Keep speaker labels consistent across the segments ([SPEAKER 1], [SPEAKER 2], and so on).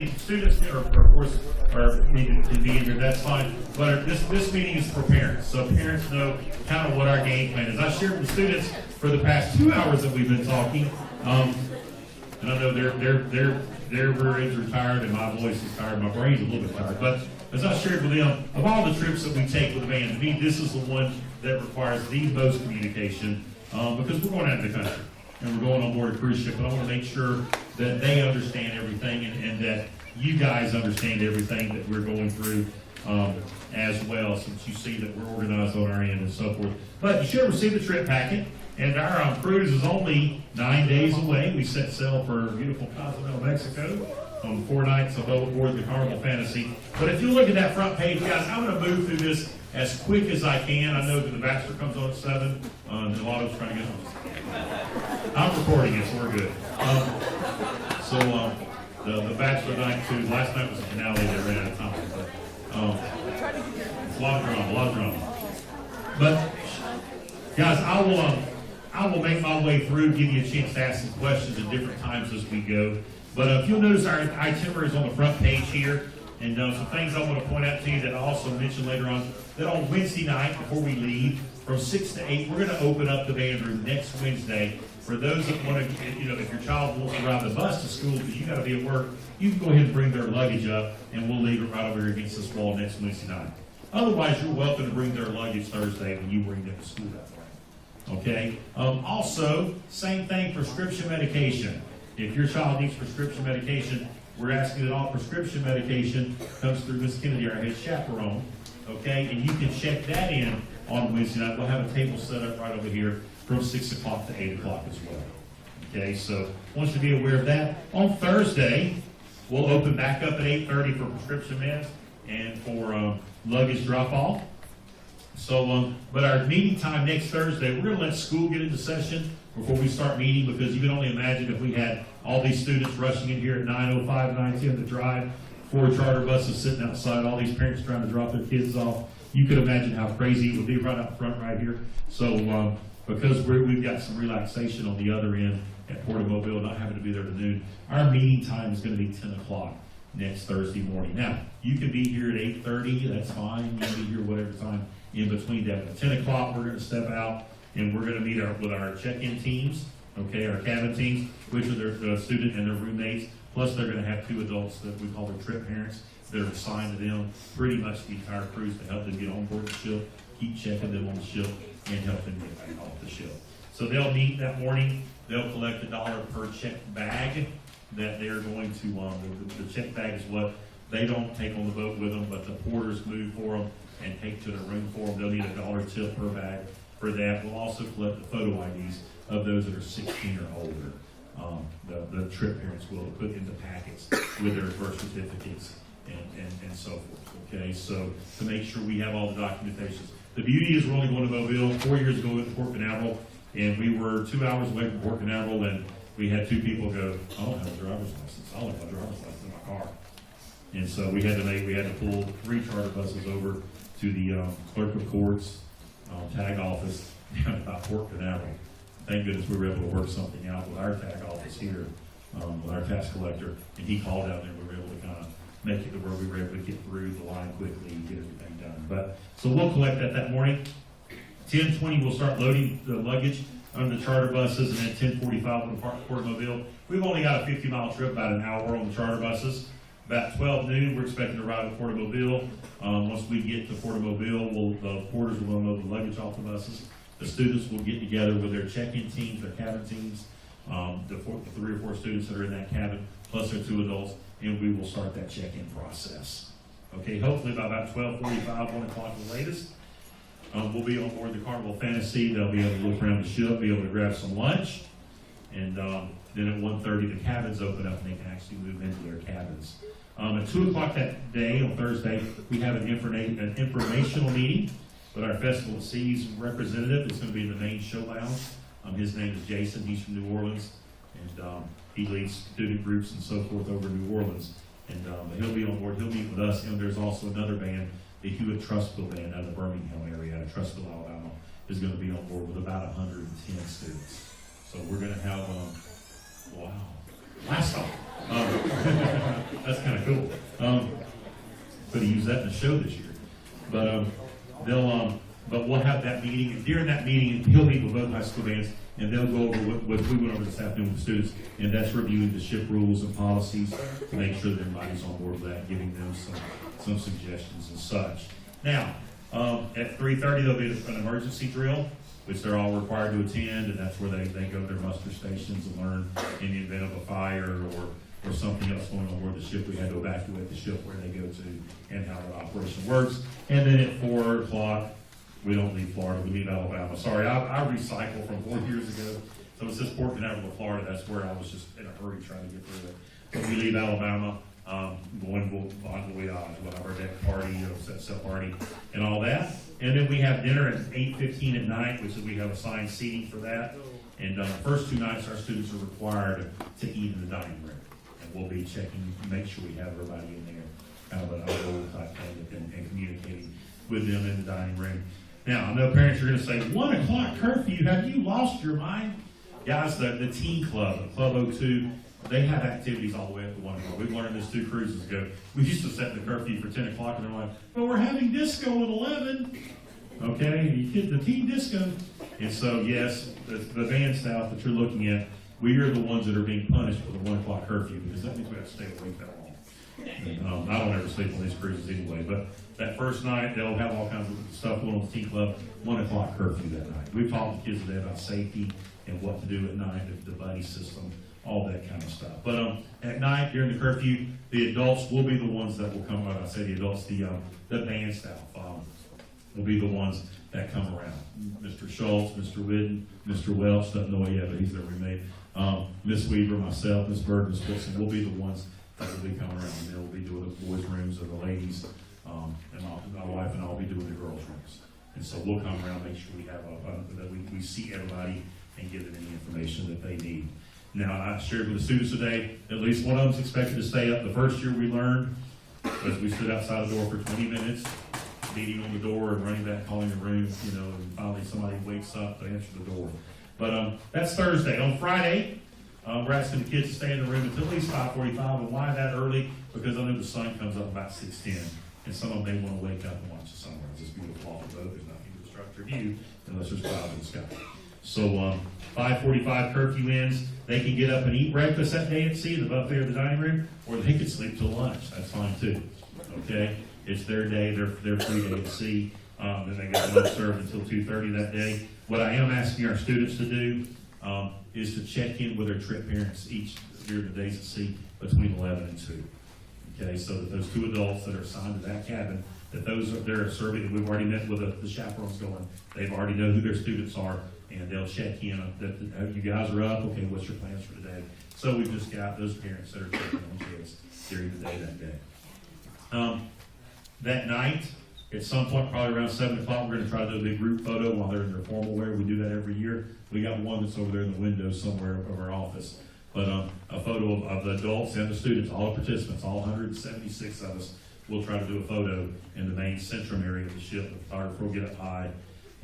[SPEAKER 1] Students are, of course, are needed to be in here, that's fine. But this meeting is for parents, so parents know kind of what our game plan is. I shared with students for the past 2 hours that we've been talking, and I know their brains are tired, and my voice is tired, my brain's a little bit tired. But as I shared with them, of all the trips that we take with the band, to me, this is the one that requires the most communication, because we're going out of the country. And we're going on board a cruise ship, but I want to make sure that they understand everything and that you guys understand everything that we're going through as well, since you see that we're organized on our end and so forth. But you should have received the trip packet, and our cruise is only 9 days away. We set sail for beautiful Cozumel, Mexico, on 4 nights aboard the Carnival Fantasy. But if you look at that front page, guys, I'm going to move through this as quick as I can. I know that the Bachelor comes on at 7, and a lot of us trying to get on. I'm recording it, so we're good. The Bachelor night too. Last night was a finale. They ran out of time, but it's a lot of drama. But guys, I will make my way through, give you a chance to ask some questions at different times as we go. But if you'll notice, our itinerary is on the front page here, and some things I want to point out to you that I'll also mention later on. That on Wednesday night before we leave, from 6 to 8, we're going to open up the band room next Wednesday. For those that want to, if your child wants to ride the bus to school because you got to be at work, you can go ahead and bring their luggage up, and we'll leave it right over here against this wall next Wednesday night. Otherwise, you're welcome to bring their luggage Thursday when you bring them to school that morning. Okay? Also, same thing, prescription medication. If your child needs prescription medication, we're asking that all prescription medication comes through Miss Kennedy, our head chaperone. Okay? And you can check that in on Wednesday night. We'll have a table set up right over here from 6 o'clock to 8 o'clock as well. Okay, so I want you to be aware of that. On Thursday, we'll open back up at 8:30 for prescription meds and for luggage drop-off. So, but our meeting time next Thursday, we're going to let school get into session before we start meeting, because you can only imagine if we had all these students rushing in here at 9:05, 9:10 to drive, 4 charter buses sitting outside, all these parents trying to drop their kids off. You could imagine how crazy it would be right out front right here. So, because we've got some relaxation on the other end at Port of Mobile, not having to be there to noon, our meeting time is going to be 10 o'clock next Thursday morning. Now, you can be here at 8:30, that's fine. You can be here whatever time in between that. At 10 o'clock, we're going to step out, and we're going to meet with our check-in teams, okay, our cabin teams, which are their student and their roommates. Plus, they're going to have 2 adults that we call their trip parents that are assigned to them pretty much the entire cruise to help them get on board the ship, keep checking them on the ship, and help them get back off the ship. So they'll meet that morning. They'll collect $1 per check bag that they're going to, the check bag is what they don't take on the boat with them, but the porters move for them and take to their room for them. They'll need $1 tip per bag for that. We'll also collect the photo IDs of those that are 16 or older. The trip parents will put into packets with their birth certificates and so forth. Okay, so to make sure we have all the documentations. The beauty is we're only going to Mobile. 4 years ago we went to Port Canaveral, and we were 2 hours away from Port Canaveral, and we had 2 people go, I don't have a driver's license. I don't have a driver's license in my car. And so we had to pull 3 charter buses over to the clerk of courts, tag office down about Port Canaveral. Thank goodness we were able to work something out with our tag office here, with our tax collector, and he called out there. We were able to kind of make it to where we were able to get through the line quickly and get everything done. But so we'll collect that morning. 10:20 we'll start loading the luggage on the charter buses, and then 10:45 we'll depart Port of Mobile. We've only got a 50-mile trip, about an hour on the charter buses. About 12 noon, we're expecting to arrive at Port of Mobile. Once we get to Port of Mobile, the porters will unload the luggage off the buses. The students will get together with their check-in teams, their cabin teams, the 3 or 4 students that are in that cabin, plus their 2 adults, and we will start that check-in process. Okay, hopefully by about 12:45, 1 o'clock the latest, we'll be on board the Carnival Fantasy. They'll be able to look around the ship, be able to grab some lunch, and then at 1:30 the cabins open up and they can actually move into their cabins. At 2 o'clock that day, on Thursday, we have an informational meeting with our Festival of Seas representative. It's going to be in the main show lounge. His name is Jason. He's from New Orleans, and he leads student groups and so forth over in New Orleans. And he'll be on board. He'll meet with us. And there's also another band, the Hewitt Trustville Band out of the Birmingham area, out of Trustville, Alabama, is going to be on board with about 110 students. So we're going to have, wow, last off. That's kind of cool. Could have used that in the show this year. But but we'll have that meeting, and during that meeting, he'll meet with both high school bands, and they'll go over what we went over this afternoon with students, and that's reviewing the SHIP rules and policies to make sure that everybody's on board with that, giving them some suggestions and such. Now, at 3:30, there'll be an emergency drill, which they're all required to attend, and that's where they go to their muster stations and learn in the event of a fire or something else going on board the ship. We had to evacuate the ship where they go to and how that operation works. And then at 4 o'clock, we don't leave Florida, we leave Alabama. Sorry, I recycled from 4 years ago. So it's just Port Canaveral, Florida. That's where I was just in a hurry trying to get through it. But we leave Alabama, going to Bon Voyage. We'll have our deck party, set party, and all that. And then we have dinner at 8:15 at night, which is we have assigned seating for that. And the first 2 nights, our students are required to eat in the dining room. And we'll be checking, make sure we have everybody in there, kind of a old type thing, and communicating with them in the dining room. Now, I know parents are going to say, 1 o'clock curfew, have you lost your mind? Guys, the teen club, Club 02, they have activities all the way up to 1 o'clock. We learned this 2 cruises ago. We used to set the curfew for 10 o'clock, and they're like, but we're having disco at 11. Okay, you get the teen disco. And so, yes, the band staff that you're looking at, we are the ones that are being punished for the 1 o'clock curfew, because that means we have to stay awake that long. And, I don't ever sleep on these cruises anyway, but that first night, they'll have all kinds of stuff going on with the teen club, 1 o'clock curfew that night. We've talked to kids today about safety and what to do at night, the buddy system, all that kind of stuff. But at night, during the curfew, the adults will be the ones that will come around. I say the adults, the band staff will be the ones that come around. Mr. Schultz, Mr. Whidden, Mr. Welch, doesn't know yet, but he's their roommate. Miss Weaver, myself, Miss Bird, Miss Wilson will be the ones that will be coming around. They'll be doing the boys' rooms or the ladies, and my wife and I will be doing the girls' rooms. And so we'll come around, make sure we have that we see everybody and give them any information that they need. Now, I shared with the students today, at least one of them's expected to stay up. The first year we learned, as we stood outside the door for 20 minutes, beating on the door and running back, calling the room, and finally somebody wakes up to answer the door. But that's Thursday. On Friday, we're asking the kids to stay in the room until at least 5:45. And why that early? Because I know the sun comes up about 6:10, and some of them may want to wake up and watch the sunrise. It's beautiful off the boat. There's nothing to obstruct their view unless there's clouds in the sky. So 5:45 curfew ends. They can get up and eat breakfast that day at sea, the buffet or the dining room, or they could sleep till lunch. That's fine too. Okay, it's their day. They're free day at sea. Then they got lunch served until 2:30 that day. What I am asking our students to do is to check in with their trip parents each during the days at sea between 11 and 2. Okay, so that those 2 adults that are assigned to that cabin, that they're serving. We've already met with the chaperones going. They've already know who their students are. And they'll check in that you guys are up. Okay, what's your plans for today? So we've just got those parents that are checking on kids during the day that day. That night, at some point, probably around 7 o'clock, we're going to try to do a big group photo while they're in their formal wear. We do that every year. We got one that's over there in the window somewhere of our office. But a photo of the adults and the students, all the participants, all 176 of us, we'll try to do a photo in the main centrum area of the ship. The photographer will get up high.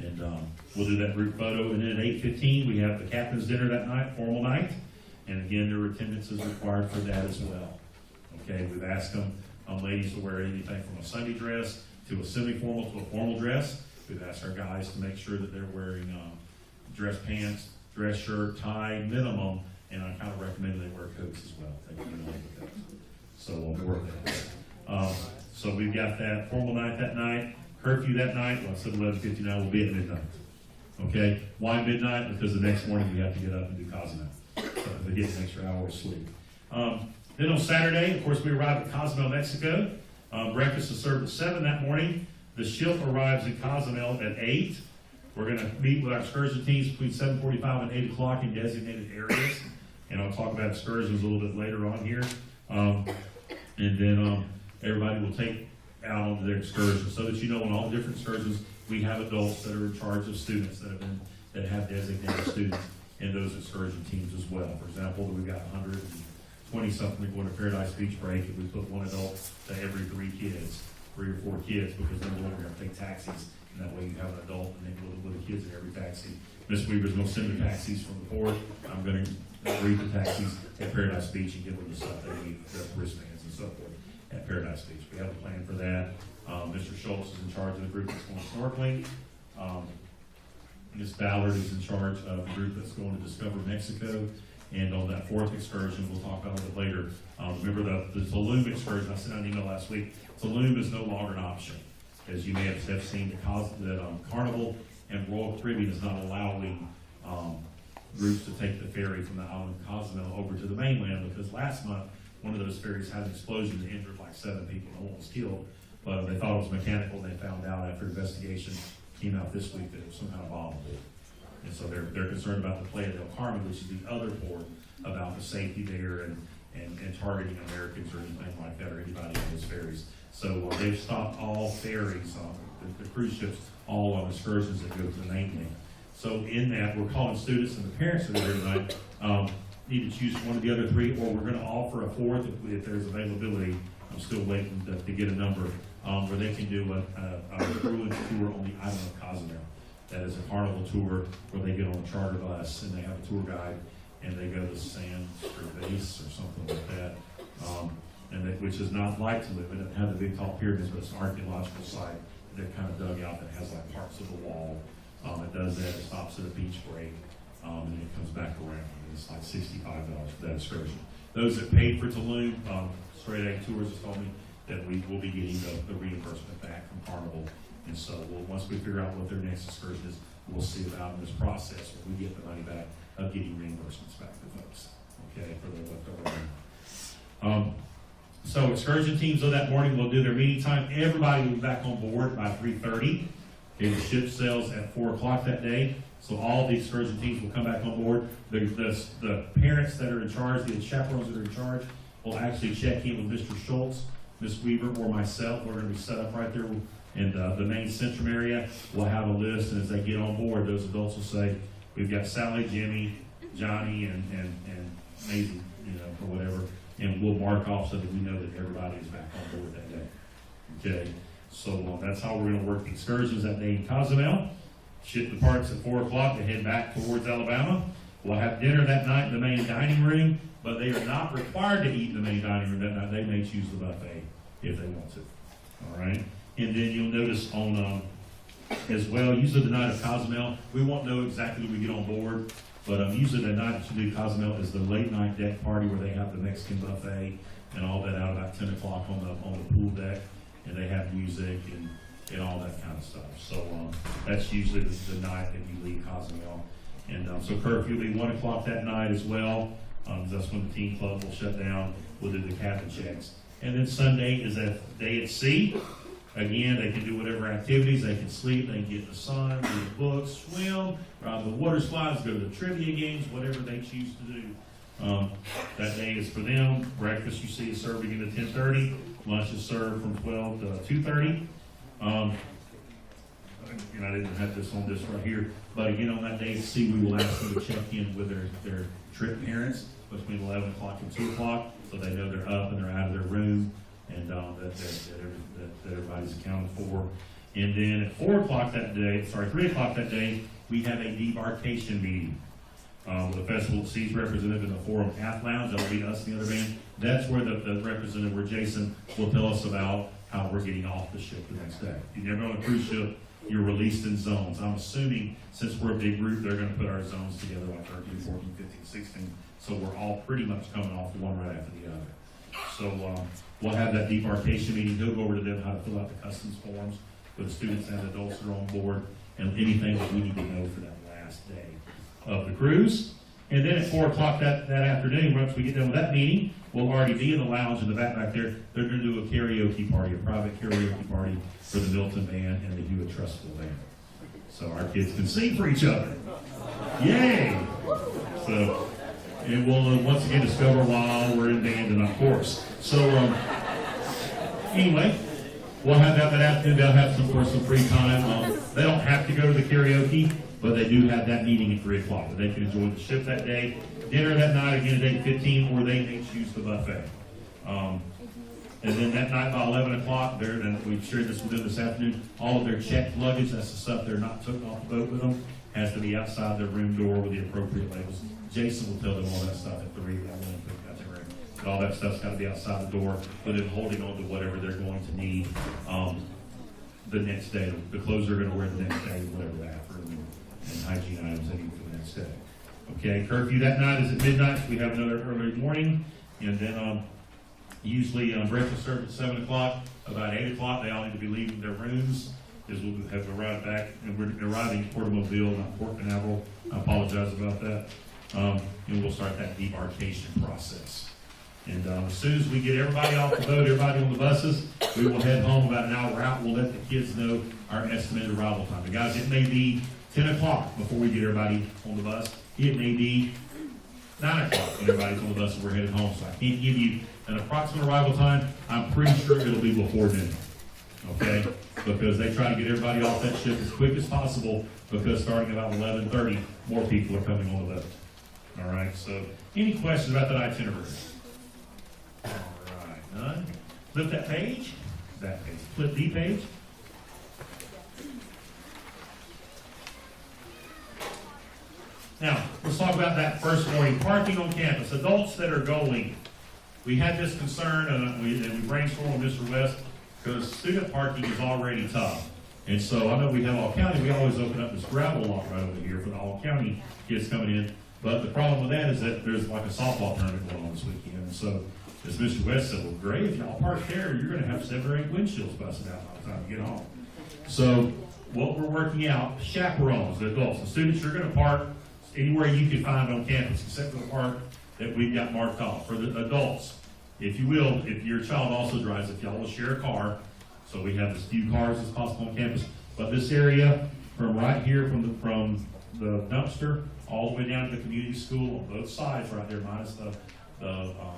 [SPEAKER 1] And we'll do that group photo. And then at 8:15, we have the captain's dinner that night, formal night. And again, their attendance is required for that as well. Okay, we've asked them, ladies, to wear anything from a Sunday dress to a semi-formal to a formal dress. We've asked our guys to make sure that they're wearing dress pants, dress shirt, tie, minimum. And I kind of recommend they wear coats as well. They can go with that. So we'll work that. So we've got that formal night that night. Curfew that night, well, I said 11:59, will be at midnight. Okay? Why midnight? Because the next morning we have to get up and do Cozumel. So they get an extra hour of sleep. Then on Saturday, of course, we arrive at Cozumel, Mexico. Breakfast is served at 7 that morning. The ship arrives in Cozumel at 8. We're going to meet with our excursion teams between 7:45 and 8 o'clock in designated areas. And I'll talk about excursions a little bit later on here. And then everybody will take out on their excursions, so that you know on all the different excursions we have adults that are in charge of students that have designated students in those excursion teams as well. For example, we've got 120 something going to Paradise Beach break, and we put one adult to every 3 or 4 kids, because then we're going to take taxis, and that way you have an adult and then with the kids in every taxi. Miss Weaver's going to send the taxis from the port. I'm going to read the taxis at Paradise Beach and give them the stuff they need, the wristbands and so forth. Bass Beach. We have a plan for that. Mr. Schultz is in charge of the group that's going snorkeling. Ms. Ballard is in charge of the group that's going to Discover Mexico. And on that fourth excursion, we'll talk about it a little bit later. Remember the Tulum excursion, I sent out an email last week. Tulum is no longer an option. As you may have seen, that Carnival and Royal Caribbean is not allowing groups to take the ferry from the island of Cozumel over to the mainland, because last month, one of those ferries had an explosion that injured like 7 people. No one was killed, but they thought it was mechanical, and they found out after investigation came out this week that it was some kind of bomb. And so they're concerned about the Playa del Carmen, which is the other port, about the safety there and targeting Americans or anything like that, or anybody on those ferries. So they've stopped all ferries, the cruise ships, all on excursions that go to the mainland. So in that, we're calling students and the parents that are here tonight, need to choose one of the other 3, or we're going to offer a 4th if there's availability. I'm still waiting to get a number, where they can do a cruise tour on the island of Cozumel. That is a Carnival tour where they get on a charter bus and they have a tour guide and they go to San Gervais or something like that, which is not like Tulum. It doesn't have the big tall pyramids, but it's an archaeological site that kind of dug out that has like parts of the wall. It does that. It stops at a beach break, and then it comes back around. And it's like $65 for that excursion. Those that paid for Tulum, Straight A Tours has told me that we will be getting the reimbursement back from Carnival. And so once we figure out what their next excursion is, we'll see about in this process when we get the money back of getting reimbursements back to folks, okay, for the leftover money. So excursion teams of that morning will do their meeting time. Everybody will be back on board by 3:30. Okay, the ship sails at 4 o'clock that day. So all the excursion teams will come back on board. The parents that are in charge, the chaperones that are in charge, will actually check in with Mr. Schultz, Ms. Weaver, or myself. We're going to be set up right there in the main Centrum area. We'll have a list, and as they get on board, those adults will say, we've got Sally, Jimmy, Johnny, and Maisie, or whatever, and we'll mark off so that we know that everybody is back on board that day. Okay, so that's how we're going to work the excursions that day in Cozumel. Ship departs at 4 o'clock to head back towards Alabama. We'll have dinner that night in the main dining room, but they are not required to eat in the main dining room that night. They may choose the buffet if they want to. All right? And then you'll notice on, as well, usually the night of Cozumel, we won't know exactly when we get on board, but usually the night that you do Cozumel is the late night deck party where they have the Mexican buffet and all that out about 10 o'clock on the pool deck, and they have music and all that kind of stuff. So that's usually the night that you leave Cozumel. And so curfew will be 1 o'clock that night as well. That's when the teen club will shut down. We'll do the cabin checks. And then Sunday is that day at sea. Again, they can do whatever activities. They can sleep, they can get in the sun, read books, swim, ride the water slides, go to the trivia games, whatever they choose to do. That day is for them. Breakfast you see is serving at 10:30. Lunch is served from 12 to 2:30. And I didn't have this on this right here, but again, on that day at sea, we will ask them to check in with their trip parents between 11 o'clock and 2 o'clock, so they know they're up and they're out of their room, and that everybody's accounted for. And then at 3 o'clock that day, we have a debarkation meeting. The Festival at Sea's represented in the Forum Half Lounge. That'll be us and the other band. That's where the representative, where Jason will tell us about how we're getting off the ship the next day. If you're never on a cruise ship, you're released in zones. I'm assuming since we're a big group, they're going to put our zones together like 13, 14, 15, 16. So we're all pretty much coming off one right after the other. So we'll have that debarkation meeting. He'll go over to them how to fill out the customs forms for the students and adults that are on board, and anything that we need to know for that last day of the cruise. And then at 4 o'clock that afternoon, once we get done with that meeting, we'll already be in the lounge in the back there. They're going to do a karaoke party, a private karaoke party for the Milton Band and the Hewitt Trustful Band. So our kids can sing for each other. Yay! So, and we'll once again discover while we're in band and on course. So anyway, we'll have that afternoon. They'll have some free time. They don't have to go to the karaoke, but they do have that meeting at 3 o'clock. They can enjoy the ship that day, dinner that night again at 8:15, or they may choose the buffet. And then that night by 11 o'clock, and we've shared this with them this afternoon, all of their checked luggage, that's the stuff they're not taking off the boat with them, has to be outside their room door with the appropriate labels. Jason will tell them all that stuff at 3. but all that stuff's got to be outside the door, but then holding on to whatever they're going to need the next day. The clothes they're going to wear the next day, whatever the bathroom and hygiene items they need for the next day. Okay, curfew that night is at midnight. We have another early morning, and then usually breakfast served at 7 o'clock. About 8 o'clock, they all need to be leaving their rooms, because we'll have to arrive back, and we're arriving at Porter-Mobile, not Port Canaveral. I apologize about that. And we'll start that debarkation process. And as soon as we get everybody off the boat, everybody on the buses, we will head home about an hour out. We'll let the kids know our estimated arrival time. And guys, it may be 10 o'clock before we get everybody on the bus. It may be 9 o'clock when everybody's on the bus and we're headed home. So I can't give you an approximate arrival time. I'm pretty sure it'll be before noon. Okay? Because they try to get everybody off that ship as quick as possible, because starting about 11:30, more people are coming on the boat. All right? So any questions about that itinerary? All right, none. Flip that page. That page. Flip the page. Now, let's talk about that first morning. Parking on campus. Adults that are going. We had this concern, and we brainstormed with Mr. West, because student parking is already tough. And so I know we have All County. We always open up this gravel lot right over here for the All County kids coming in. But the problem with that is that there's like a softball tournament going on this weekend. And so, as Mr. West said, well, great, if y'all park there, you're going to have 7 or 8 windshields busted out by the time you get home. So, what we're working out, chaperones, the adults, the students, you're going to park anywhere you can find on campus, except for the park that we've got marked off. For the adults, if you will, if your child also drives, if y'all will share a car, so we have as few cars as possible on campus. But this area, from right here, from the dumpster, all the way down to the community school, on both sides right there, minus the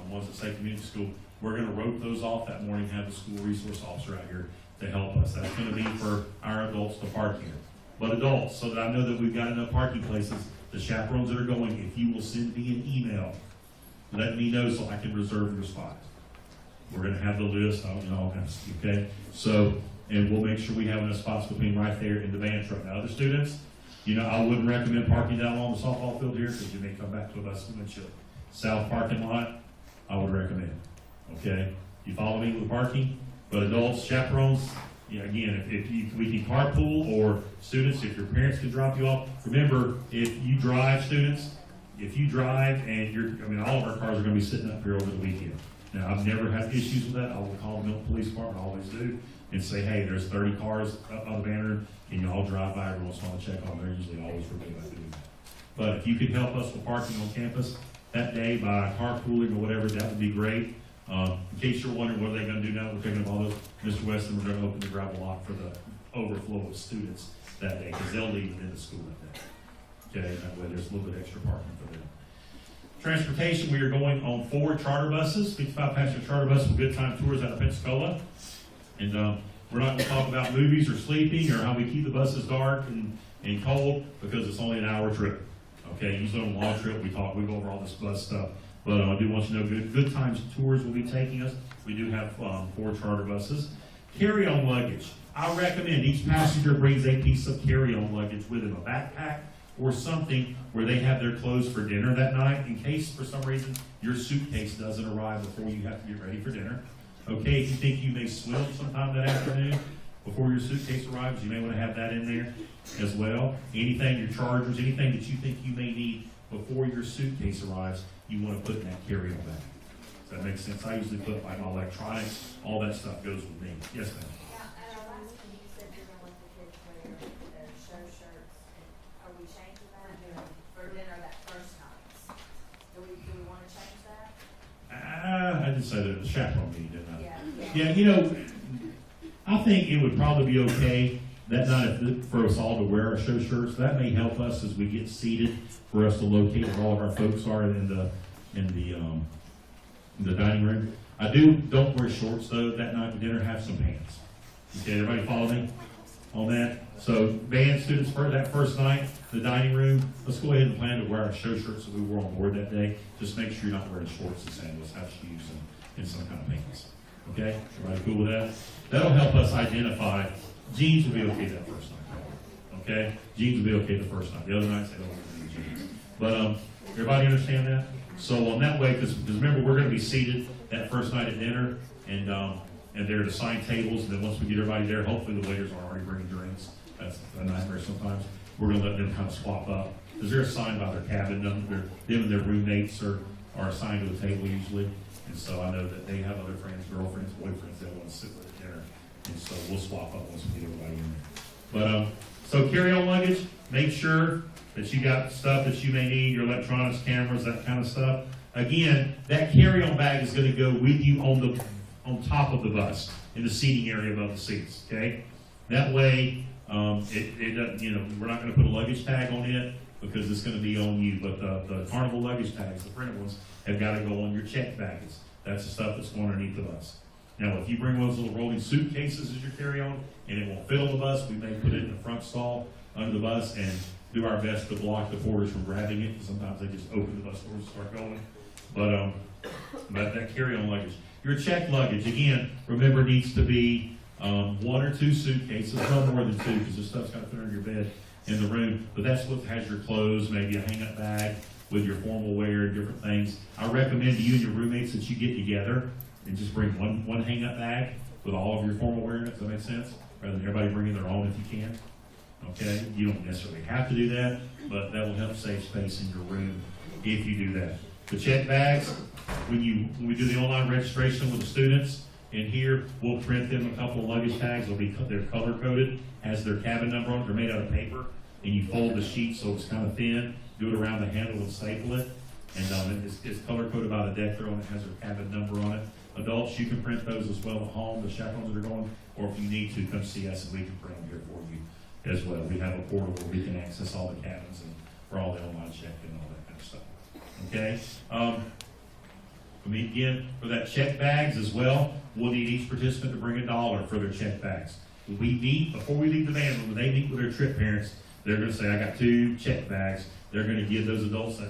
[SPEAKER 1] ones that say community school, we're going to rope those off that morning, have the school resource officer out here to help us. That's going to be for our adults to park here. But adults, so that I know that we've got enough parking places, the chaperones that are going, if you will send me an email, let me know so I can reserve your spot. We're going to have the list, all kinds of stuff, okay? So, and we'll make sure we have enough spots between right there in the van truck. Now, other students, I wouldn't recommend parking down along the softball field here, because you may come back to a bus windshield. South parking lot, I would recommend, okay? You follow me with parking? But adults, chaperones, again, if we can carpool, or students, if your parents can drop you off. Remember, if you drive, students, if you drive and all of our cars are going to be sitting up here over the weekend. Now, I've never had issues with that. I will call the Milton Police Department, I always do, and say, hey, there's 30 cars up on the banner, and y'all drive by every once in a while to check on them. They're usually always really about doing that. But if you could help us with parking on campus that day by carpooling or whatever, that would be great. In case you're wondering what are they going to do now, we're taking up all those, Mr. Weston, we're going to open the gravel lot for the overflow of students that day, because they'll leave into school that day. Okay, that way there's a little bit extra parking for them. Transportation, we are going on 4 charter buses, 55-passenger charter buses with good time tours out of Pensacola. And we're not going to talk about movies or sleeping or how we keep the buses dark and cold, because it's only an hour trip. Okay, usually on a long trip, we go over all this bus stuff. But I do want you to know good times tours will be taking us. We do have 4 charter buses. Carry-on luggage. I recommend each passenger brings a piece of carry-on luggage with them, a backpack or something where they have their clothes for dinner that night, in case for some reason your suitcase doesn't arrive before you have to get ready for dinner. Okay, if you think you may swim sometime that afternoon before your suitcase arrives, you may want to have that in there as well. Anything, your chargers, anything that you think you may need before your suitcase arrives, you want to put in that carry-on bag. Does that make sense? I usually put like my electronics, all that stuff goes with me. Yes, ma'am. I didn't say that it was chaperone meeting, didn't I? Yeah, I think it would probably be okay that night for us all to wear our show shirts. That may help us as we get seated, for us to locate where all of our folks are in the dining room. Don't wear shorts though that night for dinner. Have some pants. Okay, everybody follow me on that? So band students for that first night, the dining room, let's go ahead and plan to wear our show shirts that we wore on board that day. Just make sure you're not wearing shorts and sandals, have shoes and some kind of pants. Okay? Everybody cool with that? That'll help us identify. Jeans will be okay that first night. Okay? Jeans will be okay the first night. The other nights they don't wear jeans. But Everybody understand that? So on that way, because remember, we're going to be seated that first night at dinner, and they're at assigned tables, and then once we get everybody there, hopefully the waiters are already bringing drinks. That's a nightmare sometimes. We're going to let them kind of swap up, because they're assigned by their cabin number. Them and their roommates are assigned to the table usually, and so I know that they have other friends, girlfriends, boyfriends that want to sit with at dinner, and so we'll swap up once we get everybody in there. But so carry-on luggage, make sure that you got stuff that you may need, your electronics, cameras, that kind of stuff. Again, that carry-on bag is going to go with you on top of the bus in the seating area above the seats. Okay, that way it doesn't. You know, we're not going to put a luggage tag on it because it's going to be on you. But the Carnival luggage tags, the printed ones, have got to go on your checked baggage. That's the stuff that's going underneath the bus. Now, if you bring those little rolling suitcases as your carry-on and it won't fit on the bus, we may put it in the front stall under the bus and do our best to block the porters from grabbing it, because sometimes they just open the bus doors and start going. But that carry-on luggage. Your checked luggage, again, remember, needs to be 1 or 2 suitcases, no more than 2, because this stuff's got to fit under your bed in the room. But that's what has your clothes, maybe a hang-up bag with your formal wear, different things. I recommend to you and your roommates that you get together and just bring one hang-up bag with all of your formal wear in it. Does that make sense? Rather than everybody bringing their own if you can. Okay, you don't necessarily have to do that, but that will help save space in your room if you do that. The check bags, when we do the online registration with the students, in here we'll print them a couple of luggage tags. They're color coded, has their cabin number on it. They're made out of paper, and you fold the sheet so it's kind of thin. Do it around the handle and staple it, and it's color coded by the deck. On it has their cabin number on it. Adults, you can print those as well at home. The chaperones that are going, or if you need to, come see us and we can print them here for you as well. We have a portal where we can access all the cabins and for all the online check and all that kind of stuff. Okay. Again, for that check bags as well, we'll need each participant to bring $1 for their check bags. Before we leave the van room, when they meet with their trip parents, they're going to say, I got 2 check bags. They're going to give those adults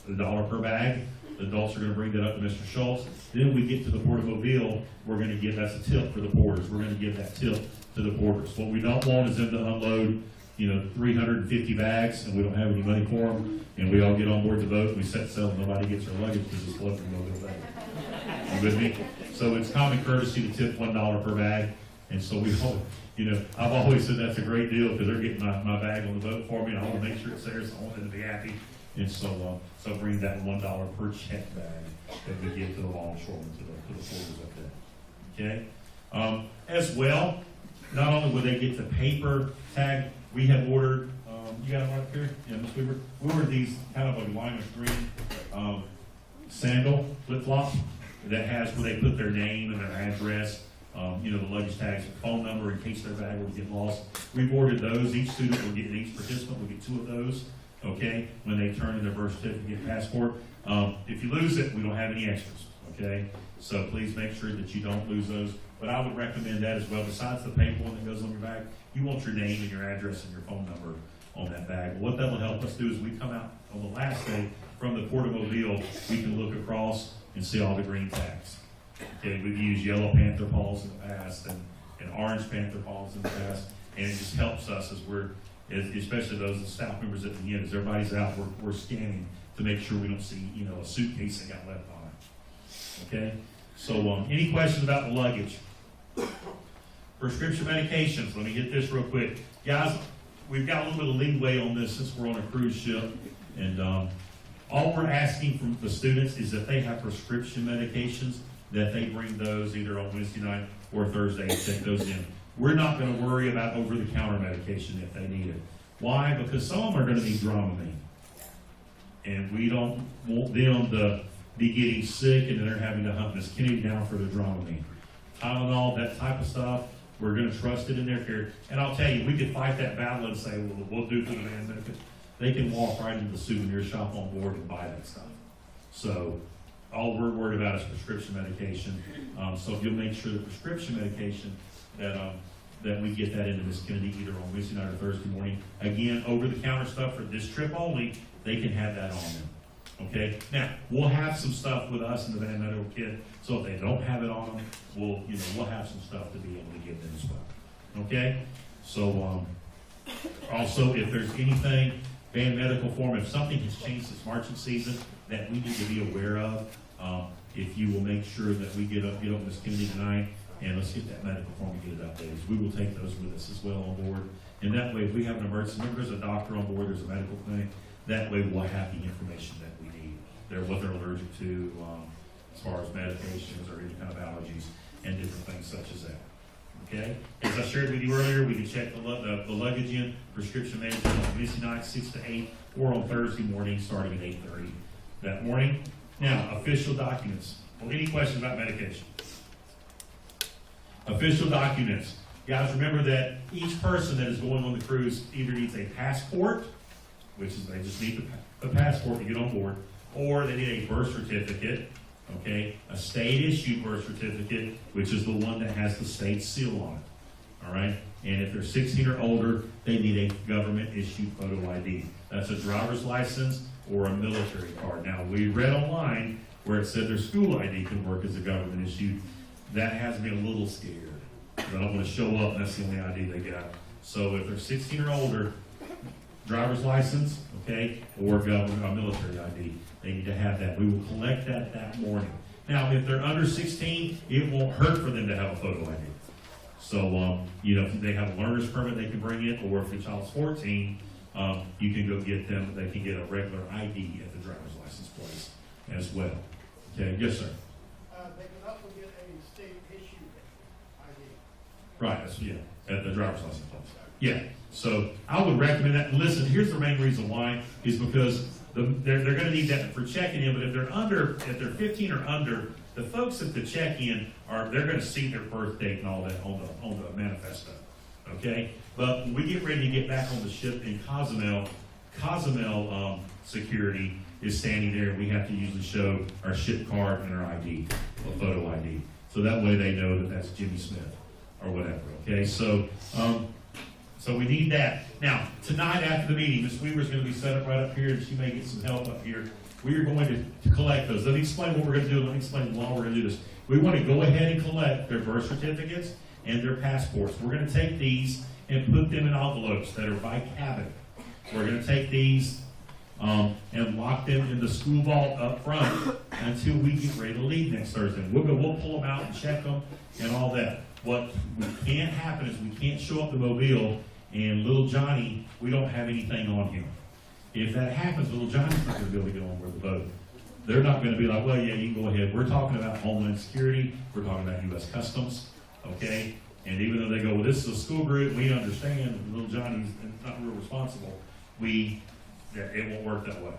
[SPEAKER 1] $1 per bag. The adults are going to bring that up to Mr. Schultz. Then we get to the Portamobile, we're going to give, that's a tip for the porters. We're going to give that tip to the porters. What we don't want is them to unload, 350 bags, and we don't have any money for them, and we all get on board the boat, and we set sail, and nobody gets their luggage because it's floating over the bag. You with me? So it's common courtesy to tip $1 per bag, and so we hope, I've always said that's a great deal because they're getting my bag on the boat for me, and I want to make sure it's there, so I want them to be happy. And so bring that $1 per check bag that we give to the longshoremen, to the porters up there. Okay? As well, not only will they get the paper tag, we have ordered, you got them right here? Yeah, Ms. Weaver. We ordered these kind of like lime green sandal flip-flop that has where they put their name and their address, the luggage tags and phone number in case their bag will get lost. We've ordered those. Each student will get, each participant will get 2 of those. Okay, when they turn in their birth certificate, passport. If you lose it, we don't have any extras. Okay, so please make sure that you don't lose those. But I would recommend that as well. Besides the paper one that goes on your bag, you want your name and your address and your phone number on that bag. What that will help us do is we come out on the last day from the Portamobile, we can look across and see all the green tags. Okay, we've used yellow Panther paws in the past and orange Panther paws in the past, and it just helps us as we're, especially those staff members at the end, as everybody's out, we're scanning to make sure we don't see, a suitcase that got left on it. Okay? So, any questions about the luggage? Prescription medications. Let me hit this real quick. Guys, we've got a little bit of leeway on this since we're on a cruise ship, and all we're asking from the students is that they have prescription medications, that they bring those either on Wednesday night or Thursday and take those in. We're not going to worry about over-the-counter medication if they need it. Why? Because some of them are going to need Dramamine. And we don't want them to be getting sick and then they're having to hunt Miss Kennedy down for the Dramamine. Tylenol, that type of stuff, we're going to trust it in their care. And I'll tell you, we could fight that battle and say, well, we'll do for the van benefit. They can walk right into the souvenir shop on board and buy that stuff. So all we're worried about is prescription medication. So if you'll make sure the prescription medication that we get that into Miss Kennedy either on Wednesday night or Thursday morning. Again, over-the-counter stuff for this trip only, they can have that on them. Okay? Now, we'll have some stuff with us in the Van Medical Kit, so if they don't have it on them, we'll have some stuff to be able to give them as well. Okay? So, also, if there's anything, band medical form, if something has changed this marching season that we need to be aware of, if you will make sure that we get up Miss Kennedy tonight, and let's get that medical form and get it updated. We will take those with us as well on board. And that way, if we have an emergency, remember there's a doctor on board, there's a medical clinic, that way we'll have the information that we need. What they're allergic to, as far as medications or any kind of allergies and different things such as that. Okay? As I shared with you earlier, we can check the luggage in, prescription management on Wednesday night, 6 to 8, or on Thursday morning, starting at 8:30 that morning. Now, official documents. Well, any questions about medication? Official documents. Guys, remember that each person that is going on the cruise either needs a passport, which is they just need the passport to get on board, or they need a birth certificate, okay? A state-issued birth certificate, which is the one that has the state seal on it, all right? And if they're 16 or older, they need a government-issued photo ID. That's a driver's license or a military card. Now, we read online where it said their school ID can work as a government-issued. That has me a little scared. I don't want to show up and that's the only ID they got. So if they're 16 or older, driver's license, okay, or government or military ID, they need to have that. We will collect that morning. Now, if they're under 16, it won't hurt for them to have a photo ID. So, if they have a learner's permit, they can bring it, or if the child's 14, you can go get them. They can get a regular ID at the driver's license place as well. Okay, yes, sir.
[SPEAKER 2] They can also get a state-issued ID.
[SPEAKER 1] Right, at the driver's license place. Yeah, so I would recommend that. Listen, here's the main reason why, is because they're going to need that for checking in, but if they're 15 or under, the folks at the check-in they're going to see their birth date and all that on the manifesto, okay? But when we get ready to get back on the ship in Cozumel security is standing there, and we have to usually show our ship card and our ID, a photo ID. So that way they know that that's Jimmy Smith or whatever, okay? So we need that. Now, tonight after the meeting, Ms. Weaver's going to be set up right up here, and she may get some help up here. We are going to collect those. Let me explain what we're going to do. Let me explain why we're going to do this. We want to go ahead and collect their birth certificates and their passports. We're going to take these and put them in envelopes that are by cabin. We're going to take these and lock them in the school vault up front until we get ready to leave next Thursday. We'll pull them out and check them and all that. What can't happen is we can't show up to Mobile and little Johnny, we don't have anything on him. If that happens, little Johnny's not going to be able to get on board the boat. They're not going to be like, well, yeah, you can go ahead. We're talking about Homeland Security. We're talking about U.S. Customs, okay? And even though they go, well, this is a school group, we understand little Johnny's not real responsible, it won't work that way.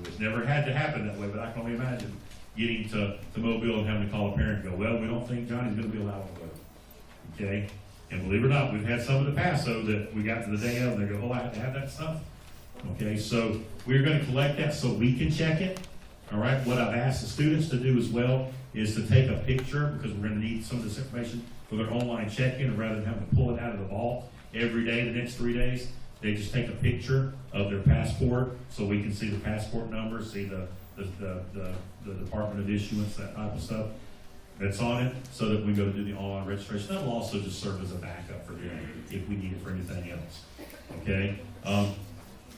[SPEAKER 1] It's never had to happen that way, but I can only imagine getting to Mobile and having to call a parent and go, well, we don't think Johnny's going to be allowed on the boat, okay? And believe it or not, we've had some of the past, so that we got to the day of, and they go, oh, I have to have that stuff. Okay, so we're going to collect that so we can check it. All right, what I've asked the students to do as well is to take a picture, because we're going to need some of this information for their online check-in, rather than having to pull it out of the vault every day the next 3 days. They just take a picture of their passport so we can see the passport number, see the Department of Issuance, that type of stuff that's on it, so that we go to do the online registration. That will also just serve as a backup for them if we need it for anything else. Okay?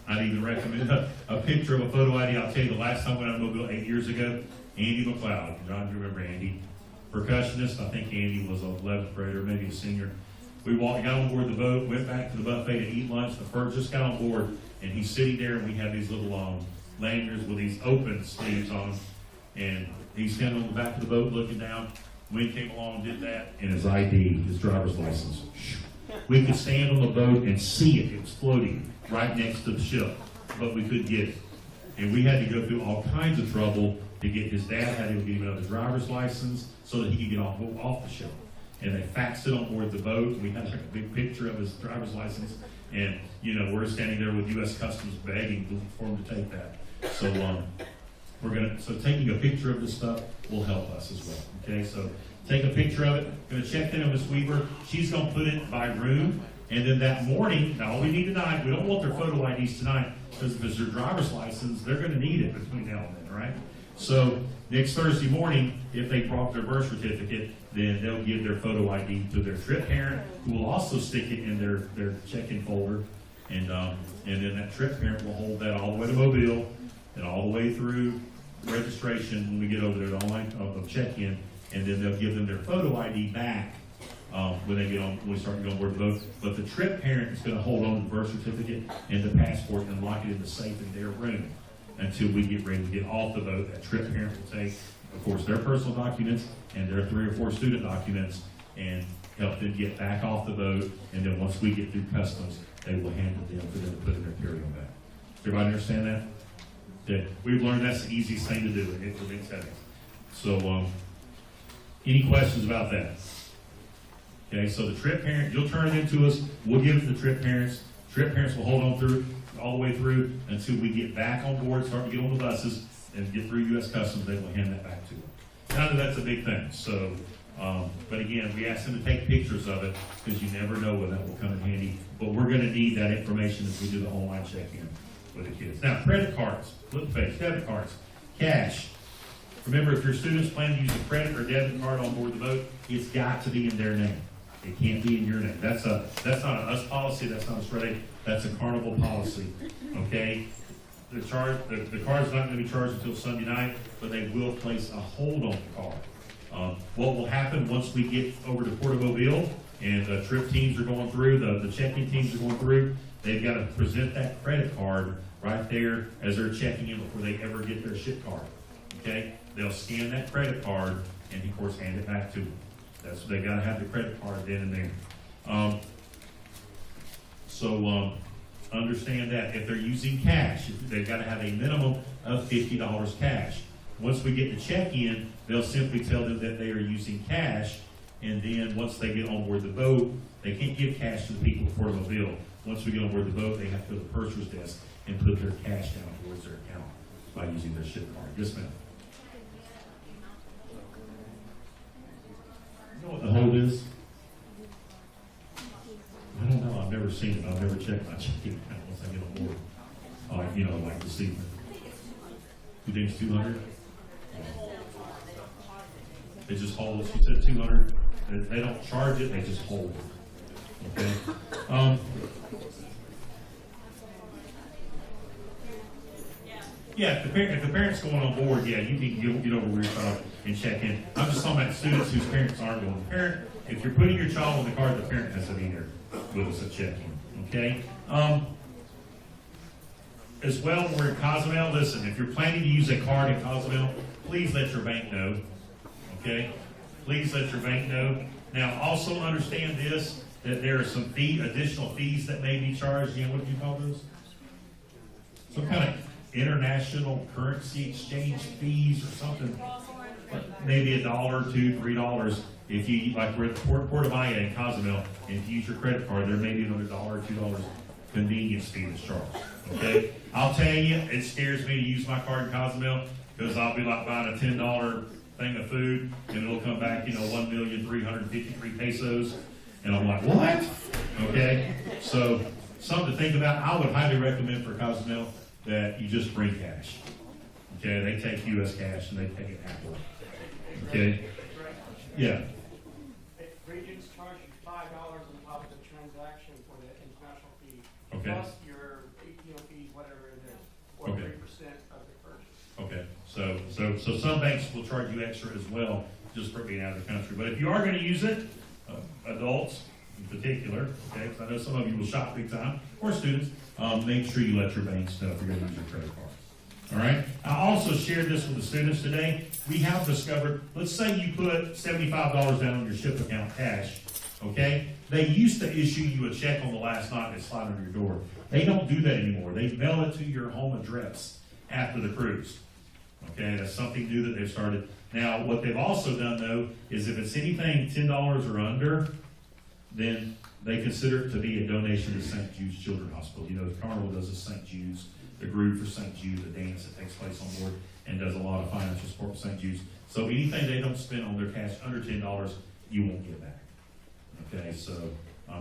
[SPEAKER 1] I'd even recommend a picture of a photo ID. I'll tell you, the last time I went on Mobile 8 years ago, Andy McLeod. John, you remember Andy? Percussionist. I think Andy was an 11th grader, maybe a senior. We got on board the boat, went back to the buffet to eat lunch. The first just got on board, and he's sitting there, and we have these little lanyards with these open sleeves on them. And he's standing on the back of the boat looking down. Wind came along, did that, and his ID, his driver's license. We could stand on the boat and see it. It was floating right next to the ship, but we couldn't get it. And we had to go through all kinds of trouble to get his dad had to give him another driver's license so that he could get off the ship. And they faxed it on board the boat. We had a big picture of his driver's license, and we're standing there with U.S. Customs begging for him to take that. So so taking a picture of this stuff will help us as well. Okay, so take a picture of it. Going to check in on Miss Weaver. She's going to put it by room. And then that morning, now all we need tonight, we don't want their photo IDs tonight, because if it's their driver's license, they're going to need it between now and then, right? So next Thursday morning, if they brought their birth certificate, then they'll give their photo ID to their trip parent, who will also stick it in their check-in folder. And then that trip parent will hold that all the way to Mobile and all the way through registration when we get over there to online check-in, and then they'll give them their photo ID back when they get on, when we start to go on board the boat. But the trip parent is going to hold on to the birth certificate and the passport and lock it in the safe in their room until we get ready to get off the boat. That trip parent will take, of course, their personal documents and their 3 or 4 student documents and help them get back off the boat. And then once we get through customs, they will hand it them for them to put in their carry-on bag. Does everybody understand that? Okay. We've learned that's the easiest thing to do in big settings. So, any questions about that? Okay, so the trip parent, you'll turn it into us. We'll give it to the trip parents. Trip parents will hold on through all the way through until we get back on board, start to get on the buses, and get through U.S. Customs. They will hand that back to them. I know that's a big thing. So, but again, we ask them to take pictures of it because you never know when that will come in handy. But we're going to need that information as we do the online check-in with the kids. Now, credit cards, flip the page, debit cards, cash. Remember, if your students plan to use a credit or debit card on board the boat, it's got to be in their name. It can't be in your name. That's not an us policy. That's not a Shred. That's a Carnival policy. Okay. The card's not going to be charged until Sunday night, but they will place a hold on the card. What will happen once we get over to Port of Mobile and the trip teams are going through, the check-in teams are going through, they've got to present that credit card right there as they're checking in before they ever get their ship card. Okay? They'll scan that credit card and, of course, hand it back to them. That's what they got to have the credit card then and there. Understand that if they're using cash, they've got to have a minimum of $50 cash. Once we get to check-in, they'll simply tell them that they are using cash, and then once they get on board the boat, they can't give cash to the people at Port of Mobile. Once we get on board the boat, they have to go to the purser's desk and put their cash down towards their account by using their ship card. Yes, ma'am. You know what the hold is? I don't know. I've never seen it. I've never checked my checking account once I get on board. Like this evening. You think it's 200? They just hold it. She said 200. They don't charge it. They just hold it. Okay. Yeah, if the parent's going on board, yeah, you can get over where you're from and check in. I'm just talking about students whose parents aren't going. The parent, if you're putting your child on the card, the parent has to be there with us at check-in. Okay. As well, when we're in Cozumel, listen, if you're planning to use a card in Cozumel, please let your bank know. Okay? Please let your bank know. Now, also understand this, that there are some additional fees that may be charged. You know, what do you call those? Some kind of international currency exchange fees or something. Maybe $1, $2, $3. If you, like we're at Port of Maya in Cozumel, and if you use your credit card, there may be another $1 or $2 convenience fee that's charged. Okay? I'll tell you, it scares me to use my card in Cozumel because I'll be like buying a $10 thing of food and it'll come back, 1,353 pesos. And I'm like, what? Okay? So, something to think about. I would highly recommend for Cozumel that you just bring cash. Okay? They take U.S. cash and they take it Apple. Okay? Yeah.
[SPEAKER 2] Regions charge you $5 on top of the transaction for the international fee.
[SPEAKER 1] Okay.
[SPEAKER 2] Plus your ATM fees, whatever it is, or
[SPEAKER 1] Okay.
[SPEAKER 2] 3% of the purchase.
[SPEAKER 1] Okay, so some banks will charge you extra as well, just for being out of the country. But if you are going to use it, adults in particular, okay, because I know some of you will shop big time, or students, make sure you let your banks know if you're going to use your credit card. All right. I also shared this with the students today. We have discovered, let's say you put $75 down on your ship account cash. Okay? They used to issue you a check on the last night and slide under your door. They don't do that anymore. They mail it to your home address after the cruise. Okay? That's something new that they've started. Now, what they've also done, though, is if it's anything $10 or under, then they consider it to be a donation to St. Jude's Children's Hospital. The Carnival does a St. Jude's, the Groove for St. Jude, the dance that takes place on board, and does a lot of financial support for St. Jude's. So anything they don't spend on their cash under $10, you won't get back. Okay, so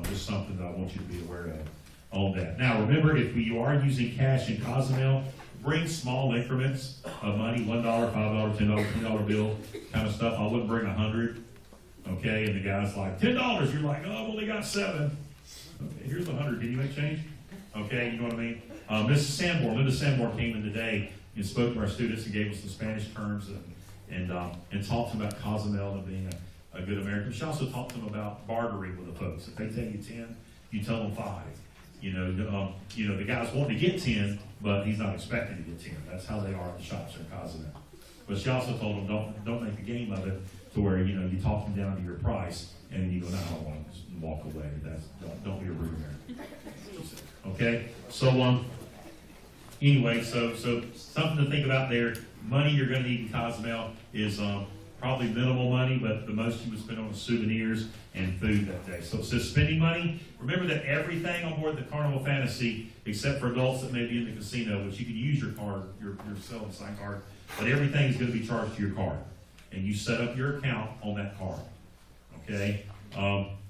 [SPEAKER 1] just something that I want you to be aware of on that. Now, remember, if you are using cash in Cozumel, bring small increments of money, $1, $5, $10, $20 bill kind of stuff. I wouldn't bring 100. Okay, and the guy's like, $10. You're like, oh, well, they got 7. Okay, here's 100. Can you make change? Okay, you know what I mean? Linda Sanborn came in today and spoke to our students and gave us some Spanish terms and talked to them about Cozumel and being a good American. She also talked to them about bartering with the folks. If they tell you 10, you tell them 5. The guy's wanting to get 10, but he's not expecting to get 10. That's how they are at the shops in Cozumel. But she also told them, don't make a game of it to where, you talk them down to your price, and then you go, no, I want to walk away. Don't be a rude American. Okay? So, anyway, so something to think about there. Money you're going to need in Cozumel is probably minimal money, but the most you would spend on souvenirs and food that day. So it says spending money. Remember that everything on board the Carnival Fantasy, except for adults that may be in the casino, which you can use your card, your sell and sign card, but everything is going to be charged to your card. And you set up your account on that card. Okay?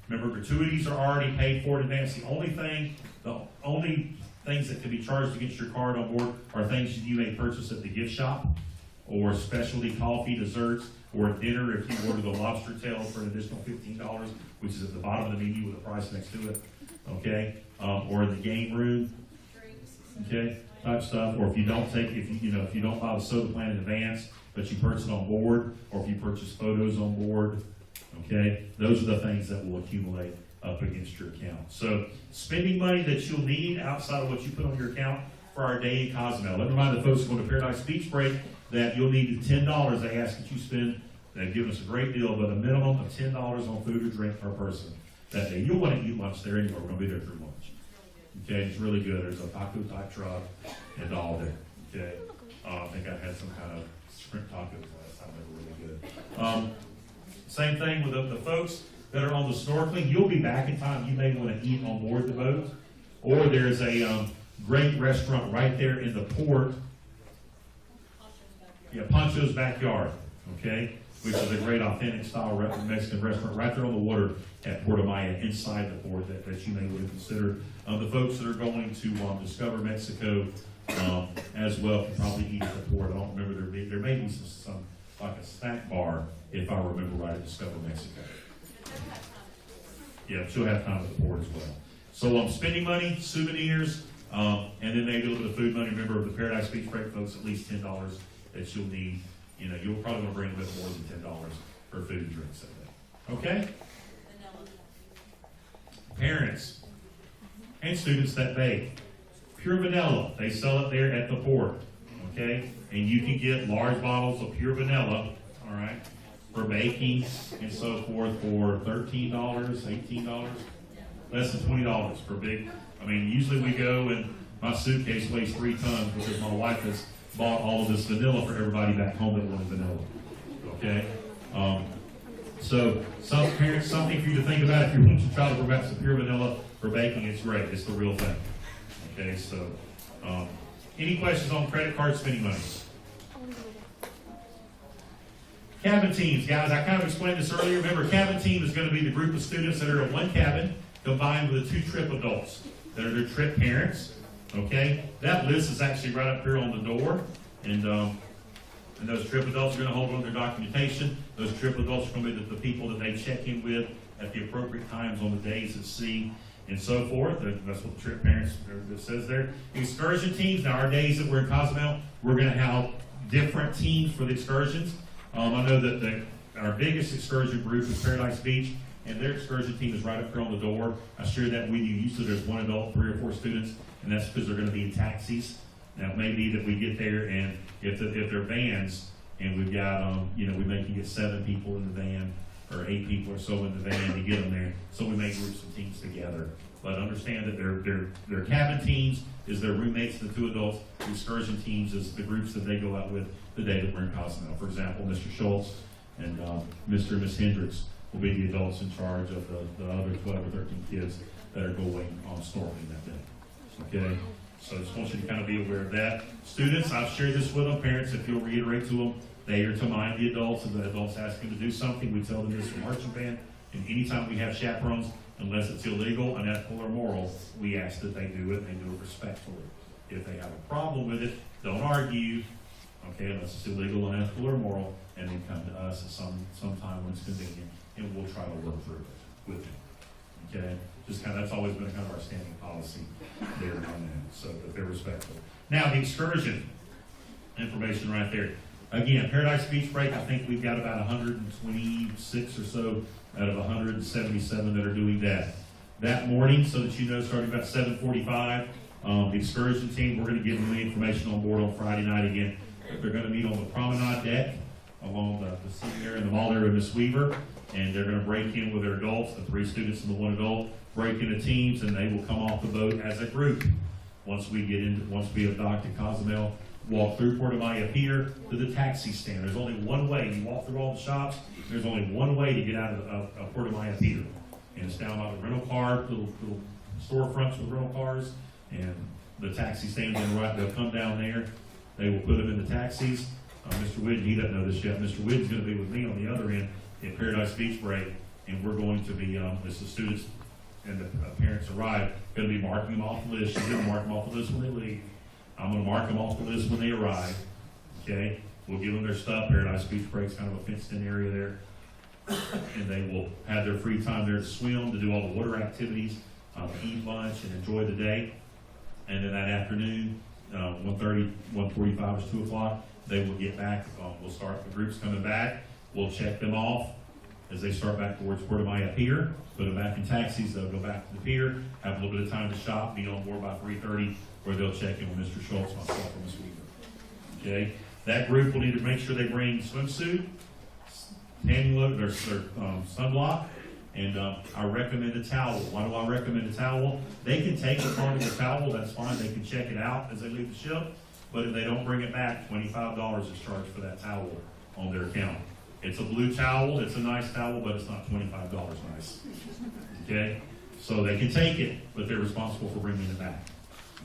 [SPEAKER 1] Remember, gratuities are already paid for in advance. The only things that can be charged against your card on board are things you may purchase at the gift shop, or specialty coffee, desserts, or a dinner if you order the lobster tail for an additional $15, which is at the bottom of the menu with a price next to it. Okay? Or in the game room. Okay? Type stuff. Or if you don't buy the soda plan in advance, but you purchase it on board, or if you purchase photos on board. Okay? Those are the things that will accumulate up against your account. So, spending money that you'll need outside of what you put on your account for our day in Cozumel. Let me remind the folks going to Paradise Beach Break that you'll need the $10 they ask that you spend. They've given us a great deal, but a minimum of $10 on food or drink per person that day. You'll want to eat lunch there anyway. We're going to be there through lunch. Okay, it's really good. There's a taco type truck and all there. Okay, I think I had some kind of shrimp tacos last time. They were really good. Same thing with the folks that are on the snorkeling. You'll be back in time. You may want to eat on board the boat, or there's a great restaurant right there in the port. Yeah, Pancho's Backyard. Okay, which is a great authentic style Mexican restaurant right there on the water at Puerto Maya, inside the port that you may want to consider. The folks that are going to discover Mexico as well can probably eat at the port. I don't remember there may be some like a snack bar, if I remember right, at Discover Mexico. Yeah, she'll have time at the port as well. So spending money, souvenirs, and then maybe a little bit of food money. Remember, the Paradise Beach Break folks, at least $10 that you'll need. You'll probably want to bring a bit more than $10 for food and drinks that day. Okay? Parents and students that bake. Pure vanilla. They sell it there at the port. Okay? And you can get large bottles of pure vanilla, all right, for baking and so forth for $13, $18, less than $20 for big. Usually we go and my suitcase weighs 3 tons because my wife has bought all of this vanilla for everybody back home that wanted vanilla. Okay? So some parents, something for you to think about if you want your child to prevent some pure vanilla for baking. It's great. It's the real thing. Okay, so any questions on credit card spending money? Cabin teams, guys, I kind of explained this earlier. Remember, cabin team is going to be the group of students that are in one cabin combined with the 2 trip adults that are their trip parents. Okay, that list is actually right up here on the door, and those trip adults are going to hold on their documentation. Those trip adults are going to be the people that they check in with at the appropriate times on the days at sea and so forth. That's what the trip parents it says there. Excursion teams. Now, our days that we're in Cozumel, we're going to have different teams for the excursions. I know that our biggest excursion group is Paradise Beach, and their excursion team is right up here on the door. I share that with you. Usually there's 1 adult, 3 or 4 students, and that's because they're going to be in taxis. Now, it may be that we get there, and if they're vans, and we've got, we may can get 7 people in the van, or 8 people or so in the van to get them there. So we make groups of teams together. But understand that their cabin teams is their roommates, the 2 adults. The excursion teams is the groups that they go out with the day that we're in Cozumel. For example, Mr. Schultz and Mr. and Ms. Hendricks will be the adults in charge of the other 12 or 13 kids that are going on snorkeling that day. Okay? So I just want you to kind of be aware of that. Students, I've shared this with them. Parents, if you'll reiterate to them, they are to mind the adults. If the adults ask them to do something, we tell them this from marching band. And anytime we have chaperones, unless it's illegal, unethical, or moral, we ask that they do it, and they do it respectfully. If they have a problem with it, don't argue, okay, unless it's illegal, unethical, or moral, and then come to us at some time when it's convenient, and we'll try to work through it with you. Okay? just kind of, that's always been kind of our standing policy there on that, so that they're respectful. Now, the excursion information right there. Again, Paradise Beach Break, I think we've got about 126 or so out of 177 that are doing that. That morning, so that you know, starting about 7:45, the excursion team, we're going to give them the information on board on Friday night again. They're going to meet on the promenade deck along the seating area in the mall area of Miss Weaver, and they're going to break in with their adults, the 3 students and the 1 adult, break into teams, and they will come off the boat as a group. Once we have Dr. Cozumel walk through Puerto Maya Pier to the taxi stand. There's only one way. You walk through all the shops, there's only one way to get out of Puerto Maya Pier. And it's down by the rental car, little storefronts with rental cars, and the taxi stands on the right. They'll come down there. They will put them in the taxis. Mr. Whidden, he doesn't know this yet. Mr. Whidden's going to be with me on the other end at Paradise Beach Break, and we're going to be, as the students and the parents arrive, going to be marking them off the list. She's going to mark them off the list when they leave. I'm going to mark them off the list when they arrive. Okay? We'll give them their stuff. Paradise Beach Break's kind of a fenced-in area there. And they will have their free time there to swim, to do all the water activities, eat lunch, and enjoy the day. And then that afternoon, 1:30, 1:45 is 2 o'clock, they will get back. We'll start, the group's coming back. We'll check them off as they start back towards Puerto Maya Pier, put them back in taxis. They'll go back to the pier, have a little bit of time to shop, be on board by 3:30, where they'll check in with Mr. Schultz, myself, and Ms. Weaver. Okay? That group will need to make sure they bring swimsuit, tanning look, their sunblock, and I recommend a towel. Why do I recommend a towel? They can take a part of the towel, that's fine. They can check it out as they leave the ship, but if they don't bring it back, $25 is charged for that towel on their account. It's a blue towel, it's a nice towel, but it's not $25 nice. Okay? So they can take it, but they're responsible for bringing it back.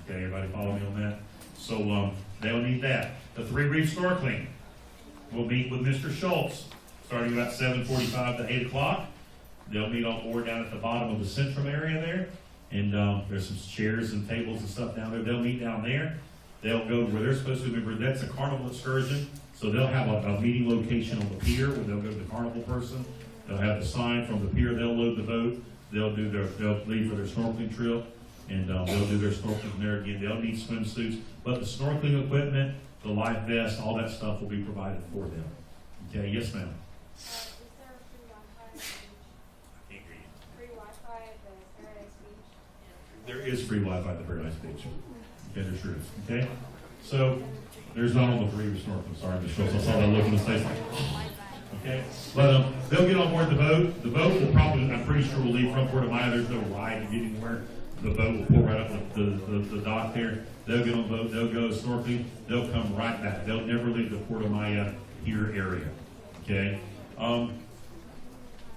[SPEAKER 1] Okay, everybody follow me on that? So they'll need that. The 3 reef snorkeling, we'll meet with Mr. Schultz starting about 7:45 to 8 o'clock. They'll meet on board down at the bottom of the Centrum area there. And there's some chairs and tables and stuff down there. They'll meet down there. They'll go where they're supposed to. Remember, that's a carnival excursion. So they'll have a meeting location on the pier where they'll go to the carnival person. They'll have the sign from the pier. They'll load the boat. They'll leave for their snorkeling trip. And they'll do their snorkeling there again. They'll need swimsuits. But the snorkeling equipment, the life vest, all that stuff will be provided for them. Okay, yes, ma'am.
[SPEAKER 3] Is there free Wi-Fi at the beach?
[SPEAKER 1] I can't hear you.
[SPEAKER 3] Free Wi-Fi at the Paradise Beach?
[SPEAKER 1] There is free Wi-Fi at the Paradise Beach. Okay, there sure is. Okay? So, there's not on the 3 reef snorkeling. Sorry, Ms. Schultz. I saw that look in his face like, okay? But they'll get on board the boat. The boat will probably, I'm pretty sure, will leave from Puerto Maya. There's no ride to get anywhere. The boat will pull right up the dock there. They'll get on the boat. They'll go snorkeling. They'll come right back. They'll never leave the Puerto Maya Pier area. Okay?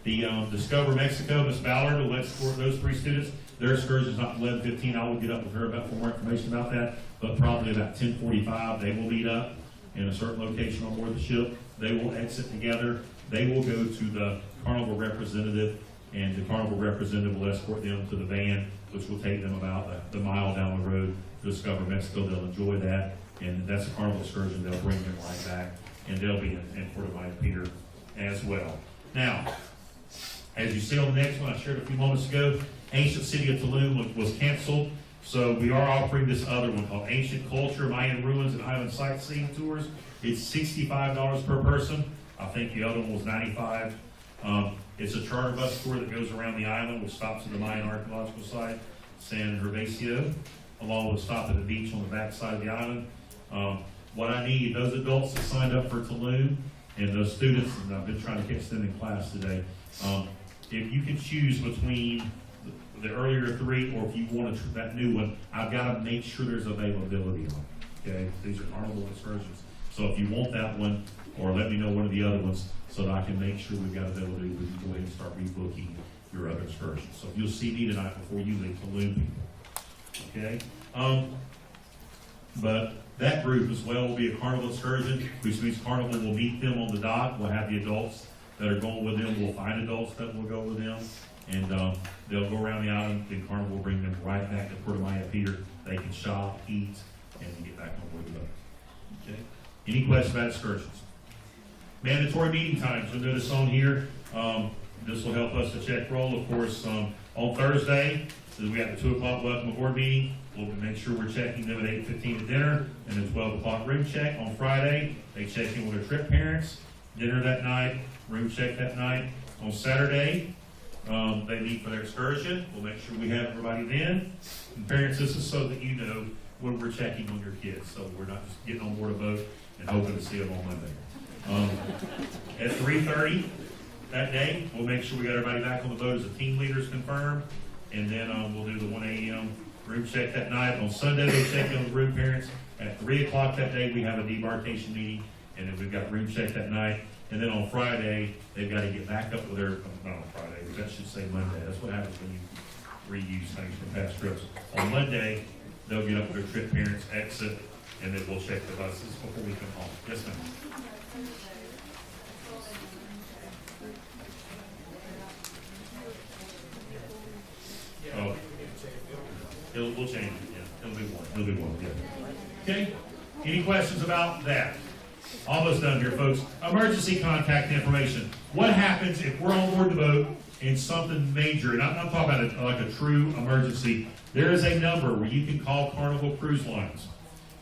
[SPEAKER 1] The Discover Mexico, Miss Ballard will escort those 3 students. Their excursion is not 11:15. I will get up with her for more information about that. But probably about 10:45, they will meet up in a certain location on board the ship. They will exit together. They will go to the carnival representative, and the carnival representative will escort them to the van, which will take them about the mile down the road to Discover Mexico. They'll enjoy that, and that's a carnival excursion. They'll bring them right back, and they'll be in Puerto Maya Pier as well. Now, as you see on the next one, I shared a few moments ago, Ancient City of Tulum was canceled. So we are offering this other one called Ancient Culture, Mayan Ruins, and Island Sightseeing Tours. It's $65 per person. I think the other one was $95. It's a charter bus tour that goes around the island, which stops at the Mayan Archaeological Site, San Gervasio, along with a stop at the beach on the back side of the island. What I need, those adults that signed up for Tulum, and those students, and I've been trying to catch them in class today, if you can choose between the earlier 3, or if you want that new one, I've got to make sure there's availability on it. Okay, these are carnival excursions. So if you want that one, or let me know one of the other ones, so that I can make sure we've got availability, we can go ahead and start rebooking your other excursions. So you'll see me tonight before you leave Tulum, people. Okay, but that group as well will be a carnival excursion, which means carnival will meet them on the dock. We'll have the adults that are going with them. We'll find adults that will go with them. And they'll go around the island, then carnival will bring them right back to Puerto Maya Pier. They can shop, eat, and get back on board the boat. Okay? Any questions about excursions? Mandatory meeting times. You'll notice on here, This will help us to check roll. Of course, on Thursday, we have the 2 o'clock welcome aboard meeting. We'll make sure we're checking them at 8:15 at dinner, and then 12 o'clock room check. On Friday, they check in with their trip parents, dinner that night, room check that night. On Saturday, they meet for their excursion. We'll make sure we have everybody then. And parents, this is so that you know when we're checking on your kids, so we're not just getting on board a boat and hoping to see them on Monday. At 3:30 that day, we'll make sure we got everybody back on the boat as the team leaders confirmed, and then we'll do the 1 a.m. room check that night. On Sunday, they check in with room parents. At 3 o'clock that day, we have a debarkation meeting, and then we've got room check that night. And then on Friday, they've got to get back up with their, not on Friday, that should say Monday. That's what happens when you reuse things from past trips. On Monday, they'll get up with their trip parents, exit, and then we'll check the buses before we come home. Yes, ma'am. Oh, we'll change it, yeah. It'll be one, yeah. Okay, any questions about that? Almost done here, folks. Emergency contact information. What happens if we're on board the boat and something major, and I'm not talking about like a true emergency, there is a number where you can call Carnival Cruise Lines.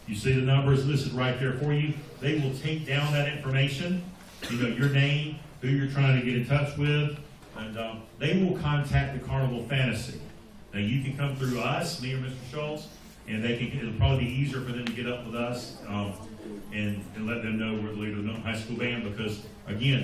[SPEAKER 1] You see the numbers listed right there for you. They will take down that information, you know, your name, who you're trying to get in touch with, and they will contact the Carnival Fantasy. Now you can come through us, me or Mr. Schultz, and it'll probably be easier for them to get up with us and let them know we're the leader of the high school band, because again,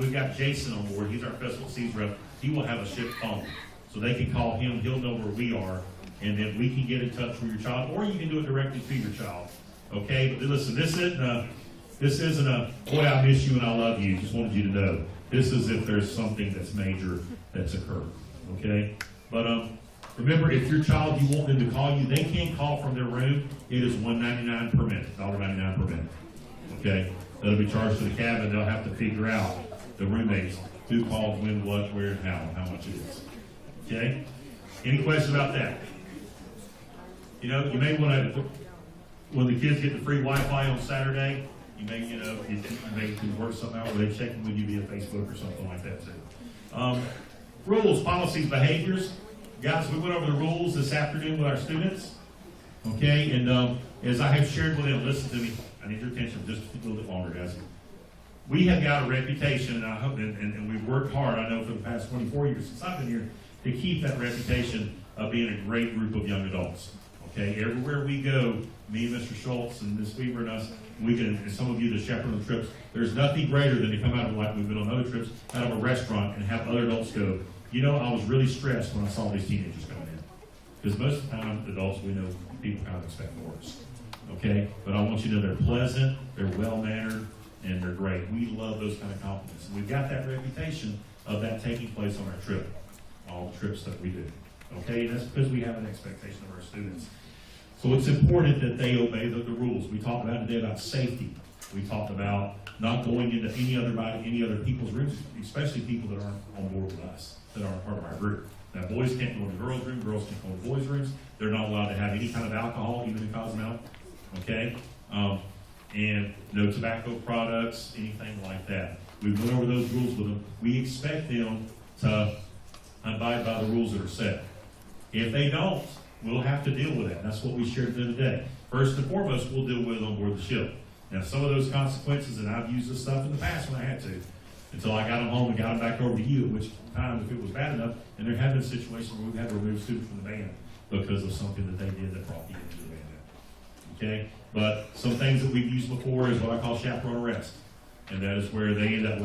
[SPEAKER 1] we've got Jason on board. He's our Festival Seas rep. He will have a ship phone, so they can call him. He'll know where we are, and then we can get in touch with your child, or you can do it directly to your child. Okay, but listen, this isn't a boy, I miss you and I love you. Just wanted you to know. This is if there's something that's major that's occurred. Okay, but remember, if your child, you want them to call you, they can't call from their room. It is $1.99 per minute, $1.99 per minute. Okay, that'll be charged to the cabin. They'll have to figure out, the roommates, who called, when, what, where, and how much it is. Okay, any questions about that? You know, you may want to, when the kids get the free Wi-Fi on Saturday, you may, you may work something out where they check in with you via Facebook or something like that too. Rules, policies, behaviors. Guys, we went over the rules this afternoon with our students. Okay, and as I have shared with them, listen to me. I need your attention just a little bit longer, guys. We have got a reputation, and I hope, and we've worked hard, I know, for the past 24 years since I've been here, to keep that reputation of being a great group of young adults. Okay, everywhere we go, me, Mr. Schultz, and Ms. Weaver, and us, we can, and some of you that shepherd on trips, there's nothing greater than to come out of, like we've been on other trips, out of a restaurant and have other adults go, you know, I was really stressed when I saw these teenagers coming in. Because most of the time, adults, we know people kind of expect more. Okay? But I want you to know they're pleasant, they're well-mannered, and they're great. We love those kind of compliments. And we've got that reputation of that taking place on our trip, all the trips that we do. Okay? And that's because we have an expectation of our students. So it's important that they obey the rules. We talked about today about safety. We talked about not going into any other people's rooms, especially people that aren't on board with us, that aren't part of our group. Now, boys can't go in the girls' room, girls can't go in the boys' rooms. They're not allowed to have any kind of alcohol, even in Cozumel. Okay? And no tobacco products, anything like that. We went over those rules with them. We expect them to abide by the rules that are set. If they don't, we'll have to deal with that. That's what we shared with them today. First and foremost, we'll deal with it on board the ship. Now, some of those consequences, and I've used this stuff in the past when I had to, until I got them home and got them back over to you, at which time, if it was bad enough, and there have been situations where we've had to remove students from the band because of something that they did that brought the end to the band. Okay? But some things that we've used before is what I call chaperone arrest. And that is where they end up,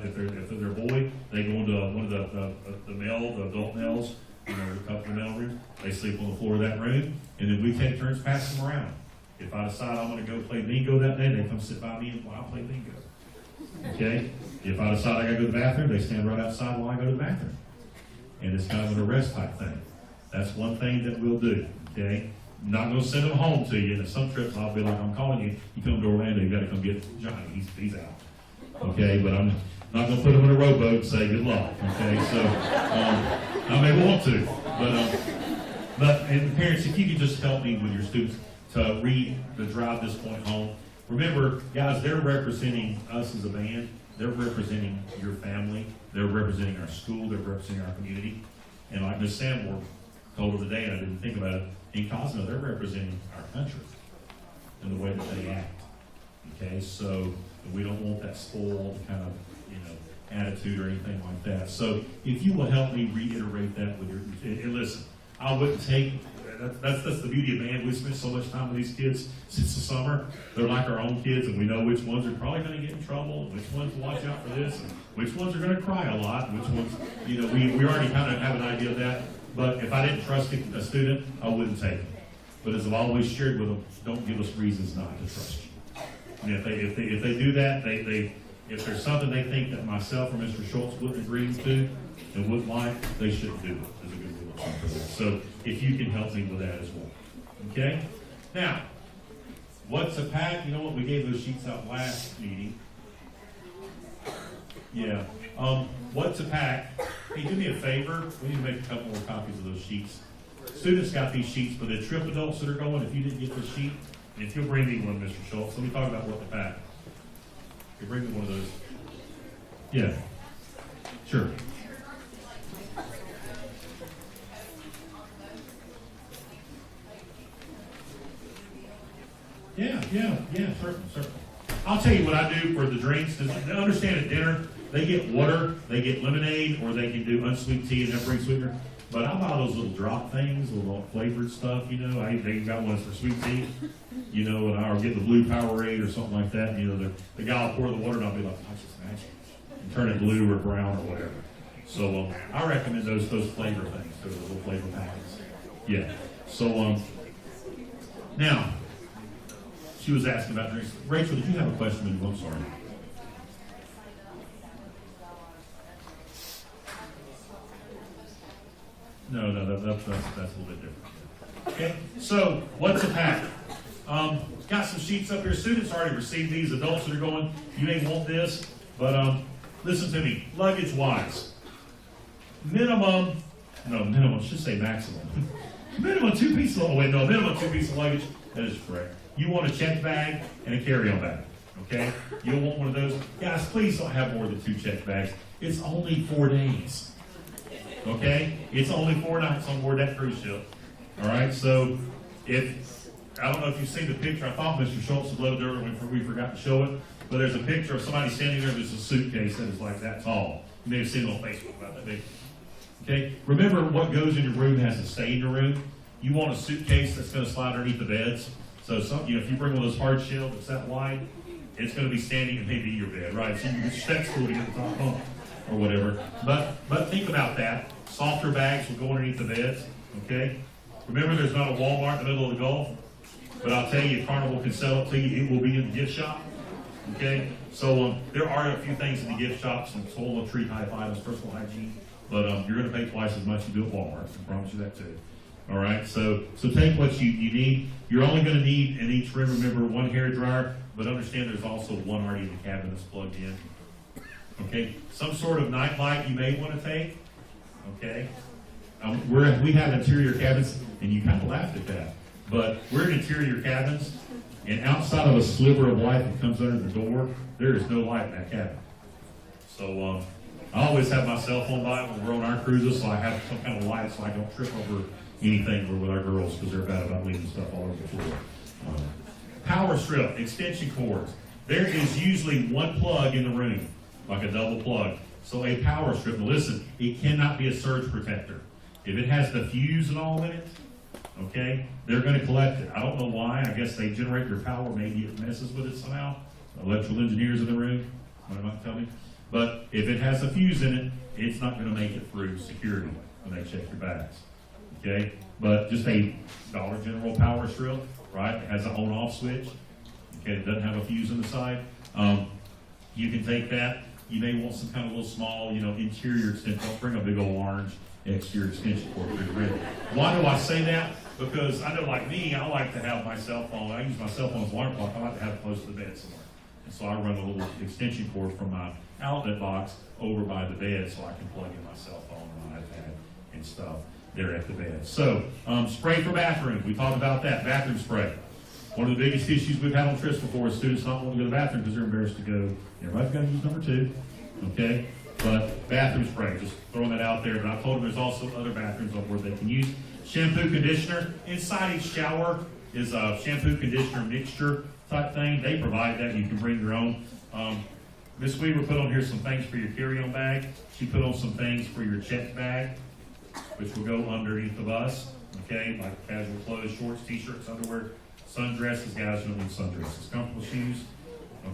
[SPEAKER 1] if they're a boy, they go into one of the adult males, you know, a couple of male rooms. They sleep on the floor of that room, and then we take turns passing them around. If I decide I'm going to go play bingo that day, they come sit by me while I play bingo. Okay? If I decide I got to go to the bathroom, they stand right outside while I go to the bathroom. And it's kind of an arrest type thing. That's one thing that we'll do. Okay? I'm not going to send them home to you. And at some trips, I'll be like, I'm calling you. You come to Orlando, you got to come get Johnny. He's out. Okay? But I'm not going to put him in a rowboat and say good luck. Okay? So, I may want to. But and parents, if you could just help me with your students to drive this point home. Remember, guys, they're representing us as a band. They're representing your family. They're representing our school, they're representing our community. And like Ms. Sanborn told her today, and I didn't think about it, in Cosmo, they're representing our country in the way that they act. Okay, so we don't want that spoiled kind of, attitude or anything like that. So if you will help me reiterate that with your, and listen, I wouldn't take, that's the beauty of man. We spend so much time with these kids since the summer. They're like our own kids, and we know which ones are probably going to get in trouble, and which ones to watch out for this, and which ones are going to cry a lot, and which ones, we already kind of have an idea of that. But if I didn't trust a student, I wouldn't take them. But as I've always shared with them, don't give us reasons not to trust you. And if they do that, if there's something they think that myself or Mr. Schultz wouldn't agree to and wouldn't like, they shouldn't do it. There's a good rule of thumb for that. So if you can help me with that as well. Okay? Now, what's a pack? You know what? We gave those sheets out last meeting. Yeah. What's a pack? Hey, do me a favor. We need to make a couple more copies of those sheets. Students got these sheets, but the trip adults that are going, if you didn't get the sheet, and if you'll bring me one, Mr. Schultz, let me talk about what to pack. You bring me one of those. Yeah. Sure. Yeah, certainly. I'll tell you what I do for the drinks. They understand at dinner, they get water, they get lemonade, or they can do unsweet tea and that brings sweetener. But I buy those little drop things, little flavored stuff, they got ones for sweet tea, and I'll get the blue Powerade or something like that. The guy will pour the water and I'll be like, oh, it's magic. And turn it blue or brown or whatever. So I recommend those flavor things, those little flavor packets. Yeah. So now, she was asking about drinks. Rachel, did you have a question? I'm sorry. No, that's a little bit different. Okay, so what's a pack? Got some sheets up here. Students already received these. Adults that are going, you may want this, but listen to me. Luggage-wise, minimum, I should say maximum. minimum 2 pieces of luggage. That is correct. You want a check bag and a carry-on bag. Okay? You'll want one of those. Guys, please don't have more than 2 check bags. It's only 4 days. Okay? It's only 4 nights on board that cruise ship. All right? So, I don't know if you've seen the picture. I thought Mr. Schultz would love it earlier when we forgot to show it. But there's a picture of somebody standing there. There's a suitcase that is like that tall. You may have seen it on Facebook about that big. Okay? Remember, what goes in your room has to stay in your room. You want a suitcase that's going to slide underneath the beds. So, if you bring one of those hard shell that's that wide, it's going to be standing and maybe your bed, right? So you can step stool to get the top bunk or whatever. But think about that. Softer bags will go underneath the beds, okay? Remember, there's not a Walmart in the middle of the Gulf, but I'll tell you, Carnival can sell it to you. It will be in the gift shop, okay? So there are a few things in the gift shop, some soil and tree type items, personal hygiene, but you're going to pay twice as much as you do at Walmart. I promise you that too. All right, so take what you need. You're only going to need in each room, remember, 1 hair dryer, but understand there's also one already in the cabin that's plugged in. Okay, some sort of night light you may want to take. Okay, we have interior cabins, and you kind of laughed at that, but we're in interior cabins, and outside of a sliver of light that comes under the door, there is no light in that cabin. So I always have my cell phone by when we're on our cruises, so I have some kind of light so I don't trip over anything with our girls because they're bad about leaving stuff all over the floor. Power strip, extension cords. There is usually one plug in the room, like a double plug. So a power strip, now listen, it cannot be a surge protector. If it has the fuse and all in it, okay, they're going to collect it. I don't know why. I guess they generate your power. Maybe it messes with it somehow. Electrical engineers in the room might not tell me. But if it has a fuse in it, it's not going to make it through security when they check your bags. Okay, but just a Dollar General power strip, right? It has an on-off switch. Okay, it doesn't have a fuse on the side. You can take that. You may want some kind of little small, interior extension. Don't bring a big old orange exterior extension cord for your red. Why do I say that? Because I know, like me, I like to have my cell phone. I use my cell phone as alarm clock. I like to have it close to the bed somewhere. And so I run a little extension cord from my outlet box over by the bed so I can plug in my cell phone and my iPad and stuff there at the bed. So, spray for bathrooms. We talked about that. Bathroom spray. One of the biggest issues we've had on trips before is students not wanting to go to the bathroom because they're embarrassed to go. Everybody's got to use number 2. Okay? But bathroom spray, just throwing that out there. But I told them there's also other bathrooms on board they can use. Shampoo, conditioner. Inside each shower is a shampoo, conditioner mixture type thing. They provide that. You can bring your own. Miss Weaver put on here some things for your carry-on bag. She put on some things for your check bag, which will go underneath the bus. Okay, like casual clothes, shorts, t-shirts, underwear, sundresses. Guys don't need sundresses. Comfortable shoes.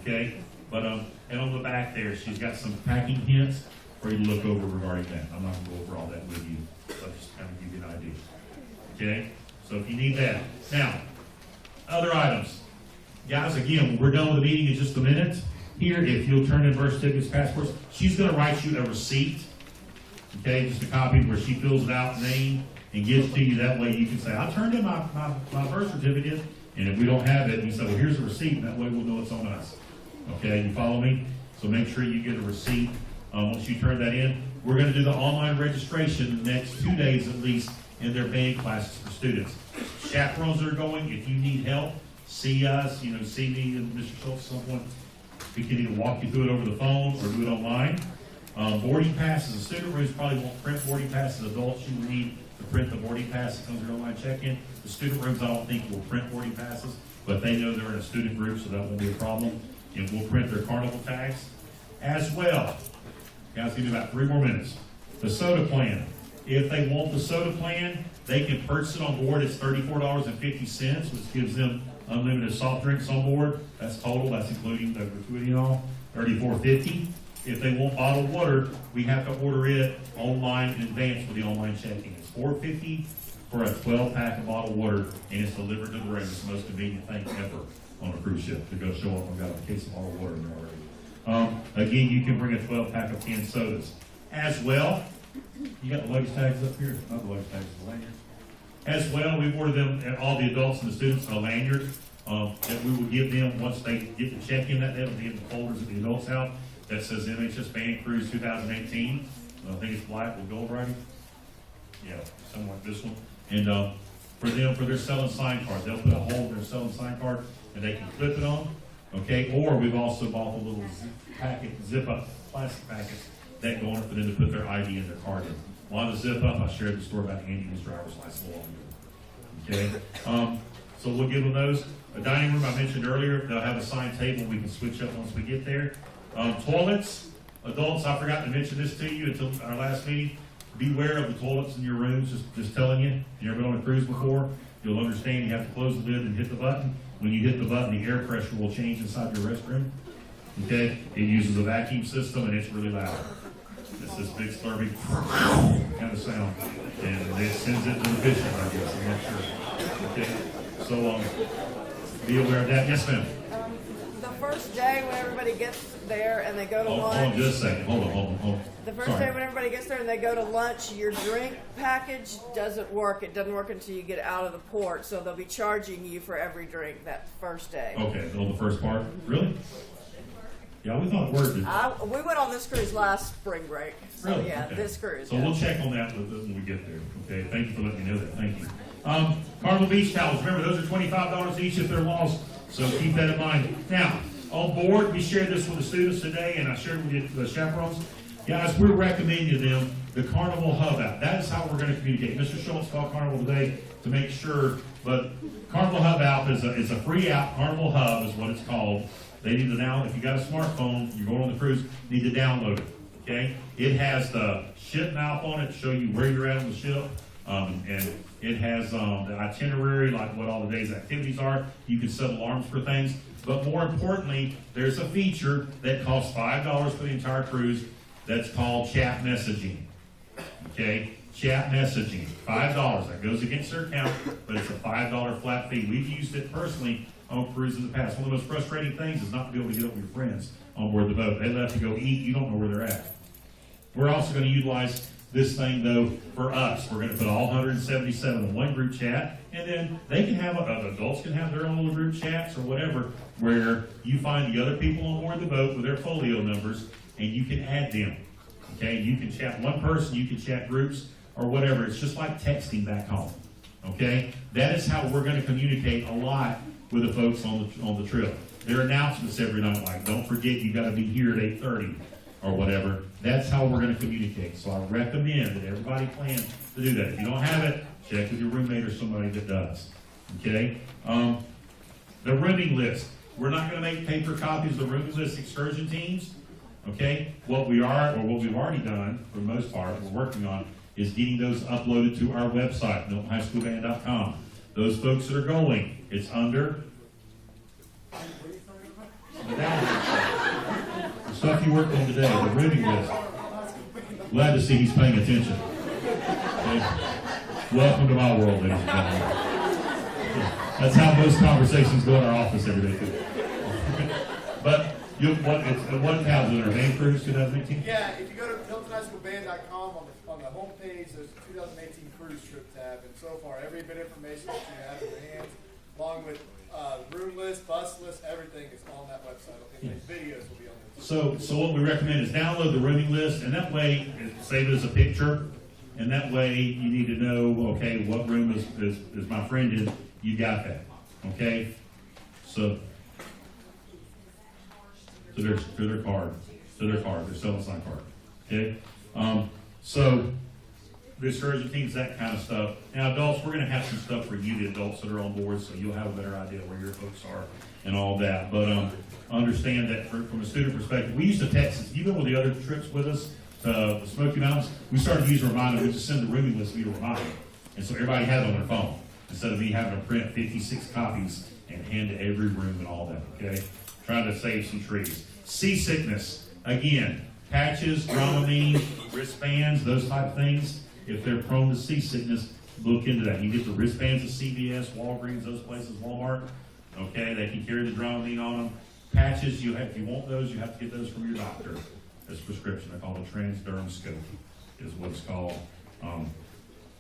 [SPEAKER 1] Okay, but and on the back there, she's got some packing hints for you to look over regarding that. I'm not going to go over all that with you, but just kind of give you an idea. Okay, so if you need that. Now, other items. Guys, again, we're done with the meeting in just a minute. Here, if you'll turn in birth certificates, passports, she's going to write you a receipt. Okay, just a copy where she fills it out, name, and gives to you. That way you can say, I turned in my birth certificate, and if we don't have it, you say, well, here's a receipt, and that way we'll know it's on us. Okay, you follow me? So make sure you get a receipt. Once you turn that in, we're going to do the online registration the next 2 days at least in their band classes for students. Chaperones are going. If you need help, see us, see me and Mr. Schultz at some point. We can either walk you through it over the phone or do it online. Boarding passes, the student rooms probably won't print boarding passes. Adults, you will need to print the boarding pass that comes with your online check-in. The student rooms, I don't think will print boarding passes, but they know they're in a student group, so that won't be a problem. And we'll print their carnival tags as well. Guys, give me about 3 more minutes. The soda plan. If they want the soda plan, they can purchase it on board. It's $34.50, which gives them unlimited soft drinks on board. That's total. That's including the gratuity and all. $34.50. If they want bottled water, we have to order it online in advance for the online check-in. It's $4.50 for a 12-pack of bottled water, and it's delivered to the room. It's the most convenient thing ever on a cruise ship to go show up and got a case of bottled water in there already. Again, you can bring a 12-pack of canned sodas. As well, you got the luggage tags up here? Not the luggage tags, the lanyard. As well, we've ordered them, all the adults and the students, a lanyard that we will give them once they get the check-in that day. It'll be in the folders at the adults' house that says MHS Band Cruise 2018. I think it's black with gold writing. Yeah, something like this one. And for them, for their selling sign card, they'll put a hole in their selling sign card and they can clip it on. Okay, or we've also bought the little zip-up plastic packets that go on it for them to put their ID and their card in. On the zip-up, I shared the story about Andy and his driver's license along with it. Okay, so we'll give them those. A dining room I mentioned earlier, they'll have a signed table we can switch up once we get there. Toilets, adults, I forgot to mention this to you until our last meeting. Beware of the toilets in your rooms, just telling you. If you've ever been on a cruise before, you'll understand you have to close the lid and hit the button. When you hit the button, the air pressure will change inside your restroom. Okay? It uses a vacuum system and it's really loud. It's this big slurpy kind of sound. And it sends it to the fishing, I guess. I'm not sure. Okay? So be aware of that. Yes, ma'am.
[SPEAKER 4] The first day when everybody gets there and they go to
[SPEAKER 1] Hold
[SPEAKER 4] lunch.
[SPEAKER 1] on just a second. Hold on.
[SPEAKER 4] The first day when everybody gets there and they go to lunch, your drink package doesn't work. It doesn't work until you get out of the port. So they'll be charging you for every drink that first day.
[SPEAKER 1] Okay, on the first part. Really? Yeah, we thought it worked.
[SPEAKER 4] We went on this cruise last spring break. So
[SPEAKER 1] Really?
[SPEAKER 4] yeah,
[SPEAKER 1] Okay.
[SPEAKER 4] this cruise.
[SPEAKER 1] So
[SPEAKER 4] yeah.
[SPEAKER 1] we'll check on that when we get there. Okay, thank you for letting me know that. Thank you. Carnival Beach towels. Remember, those are $25 each if they're lost. So keep that in mind. Now, on board, we shared this with the students today, and I shared with the chaperones. Guys, we're recommending to them the Carnival Hub app. That is how we're going to communicate. Mr. Schultz called Carnival today to make sure, but Carnival Hub app is a free app. Carnival Hub is what it's called. They need to now, if you got a smartphone, you're going on the cruise, need to download it. Okay? It has the ship map on it to show you where you're at on the ship. And it has the itinerary, like what all the day's activities are. You can set alarms for things. But more importantly, there's a feature that costs $5 for the entire cruise that's called chat messaging. Okay? Chat messaging. $5. That goes against their account, but it's a $5 flat fee. We've used it personally on cruises in the past. One of the most frustrating things is not to be able to get up with your friends on board the boat. They left to go eat. You don't know where they're at. We're also going to utilize this thing, though, for us. We're going to put all 177 in one group chat, and then they can have, adults can have their own little group chats or whatever, where you find the other people on board the boat with their folio numbers, and you can add them. Okay? You can chat one person, you can chat groups, or whatever. It's just like texting back home. Okay? That is how we're going to communicate a lot with the folks on the trip. There are announcements every night, like, don't forget you got to be here at 8:30. or whatever. That's how we're gonna communicate. So I recommend that everybody plan to do that. If you don't have it, check with your roommate or somebody that does, okay? The rooming list. We're not gonna make paper copies of the rooming list excursion teams, okay? What we've already done, for the most part, we're working on, is getting those uploaded to our website, MiltonHighSchoolBand.com. Those folks that are going, it's under the stuff you worked on today, the rooming list. Glad to see he's paying attention. Okay? Welcome to my world, ladies and gentlemen. That's how most conversations go in our office every day, too. But what counts in our band cruise 2018?
[SPEAKER 5] Yeah, if you go to HiltonHighSchoolBand.com on the homepage, there's a 2018 cruise trip tab, and so far every bit of information that you have in your hands, along with room list, bus list, everything is on that website. Okay, the videos will be on there.
[SPEAKER 1] So what we recommend is download the rooming list, and that way, save it as a picture, and that way you need to know, okay, what room is my friend in, you got that, okay? So their card, their cell sign card, okay? So the excursion teams, that kind of stuff. Now adults, we're gonna have some stuff for you, the adults that are on board, so you'll have a better idea where your folks are and all that. But understand that from a student perspective, we used to text, if you've been with the other trips with us, to the Smoky Mountains, we started using Reminder. We just send the rooming list via Reminder. And so everybody had it on their phone, instead of me having to print 56 copies and hand to every room and all that, okay? Trying to save some trees. Seasickness, again, patches, Dramamine, wristbands, those type of things. If they're prone to seasickness, look into that. You get the wristbands of CVS, Walgreens, those places, Walmart. Okay, they can carry the Dramamine on them. Patches, if you want those, you have to get those from your doctor. That's prescription. They call it a transderm scope, is what it's called.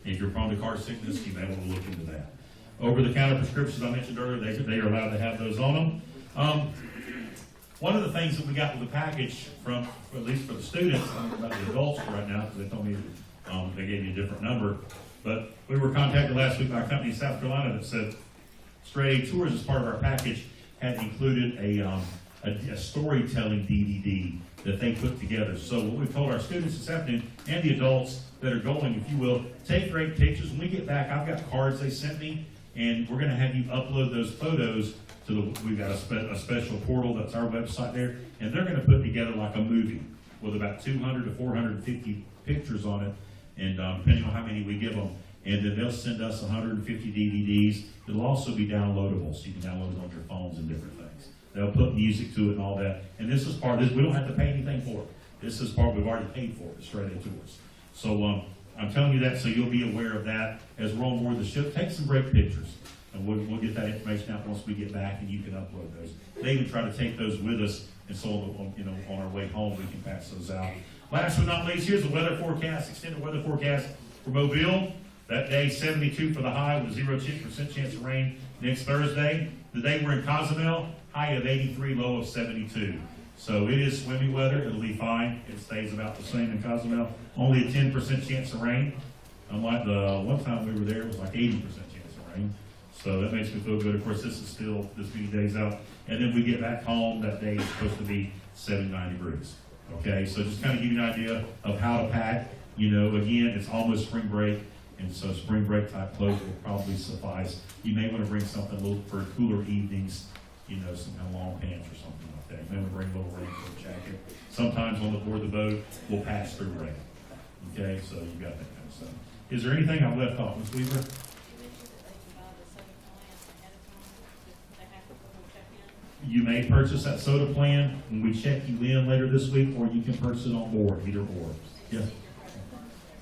[SPEAKER 1] If you're prone to car sickness, you may want to look into that. Over-the-counter prescriptions I mentioned earlier, they are allowed to have those on them. One of the things that we got with the package from, at least for the students, I don't know about the adults right now, because they told me they gave you a different number, but we were contacted last week by a company in South Carolina that said Straight Tours, as part of our package, had included a storytelling DVD that they put together. So what we've told our students this afternoon, and the adults that are going, if you will, take great pictures. When we get back, I've got cards they sent me, and we're going to have you upload those photos to we've got a special portal, that's our website there, and they're going to put together like a movie with about 200 to 450 pictures on it, and depending on how many we give them, and then they'll send us 150 DVDs. It'll also be downloadable, so you can download it on your phones and different things. They'll put music to it and all that, and this is part of this. We don't have to pay anything for it. This is part we've already paid for it, Straight A Tours. So I'm telling you that so you'll be aware of that as we're on board the ship. Take some great pictures. And we'll get that information out once we get back, and you can upload those. They even try to take those with us, and so on our way home we can pass those out. Last but not least, here's the weather forecast, extended weather forecast for Mobile. That day, 72 for the high with 0% chance of rain next Thursday. The day we're in Cozumel, high of 83, low of 72. So it is swimmy weather. It'll be fine. It stays about the same in Cozumel. Only a 10% chance of rain. Unlike the one time we were there, it was like 80% chance of rain. So that makes me feel good. Of course, this is still this many days out. And then we get back home, that day is supposed to be 79 degrees. Okay, so just kind of give you an idea of how to pack. Again, it's almost spring break, and so spring break type clothes will probably suffice. You may want to bring something a little for cooler evenings, some kind of long pants or something like that. You may want to bring a little raincoat jacket. Sometimes on the board of the boat, we'll pass through rain. Okay, so you got that kind of stuff. Is there anything I left off, Ms. Weaver? You may purchase that soda plan when we check you in later this week, or you can purchase it on board, either or. Yes.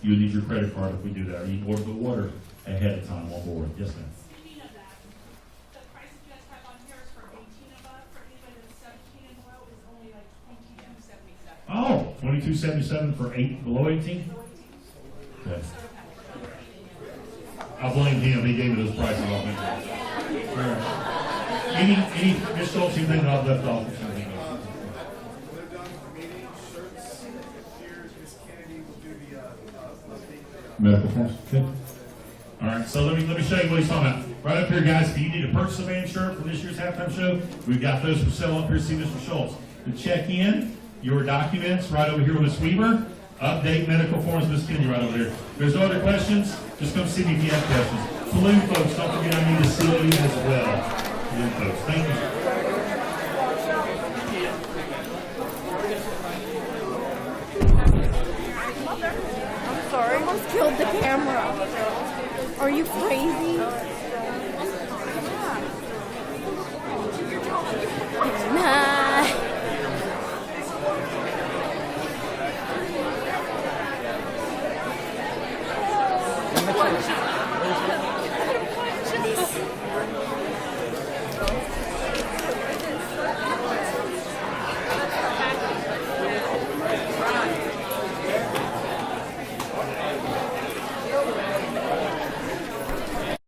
[SPEAKER 1] You'll need your credit card if we do that, or you can order the water ahead of time on board. Yes, ma'am.
[SPEAKER 6] Speaking of that, the price you guys have on here is for 18 and above. For anybody that's 17 and below is only like $22.77.
[SPEAKER 1] Oh, $22.77 for 8 below 18? Okay. I blame him. He gave me those prices off me. Any Ms. Schultz, anything that I've left off?
[SPEAKER 5] When they're done with the meeting, shirts, here, Ms. Kennedy will do the
[SPEAKER 1] Medical forms. Okay. All right, so let me show you what he's talking about. Right up here, guys, if you need to purchase a band shirt for this year's halftime show, we've got those for sale up here. See Mr. Schultz. To check in, your documents right over here with Ms. Weaver. Update medical forms, Ms. Kenny, right over there. If there's no other questions, just come see me if you have questions. Balloon folks, don't forget I need to see you as well. Balloon folks, thank you.
[SPEAKER 7] I'm sorry. Almost killed the camera. Are you crazy? Nah.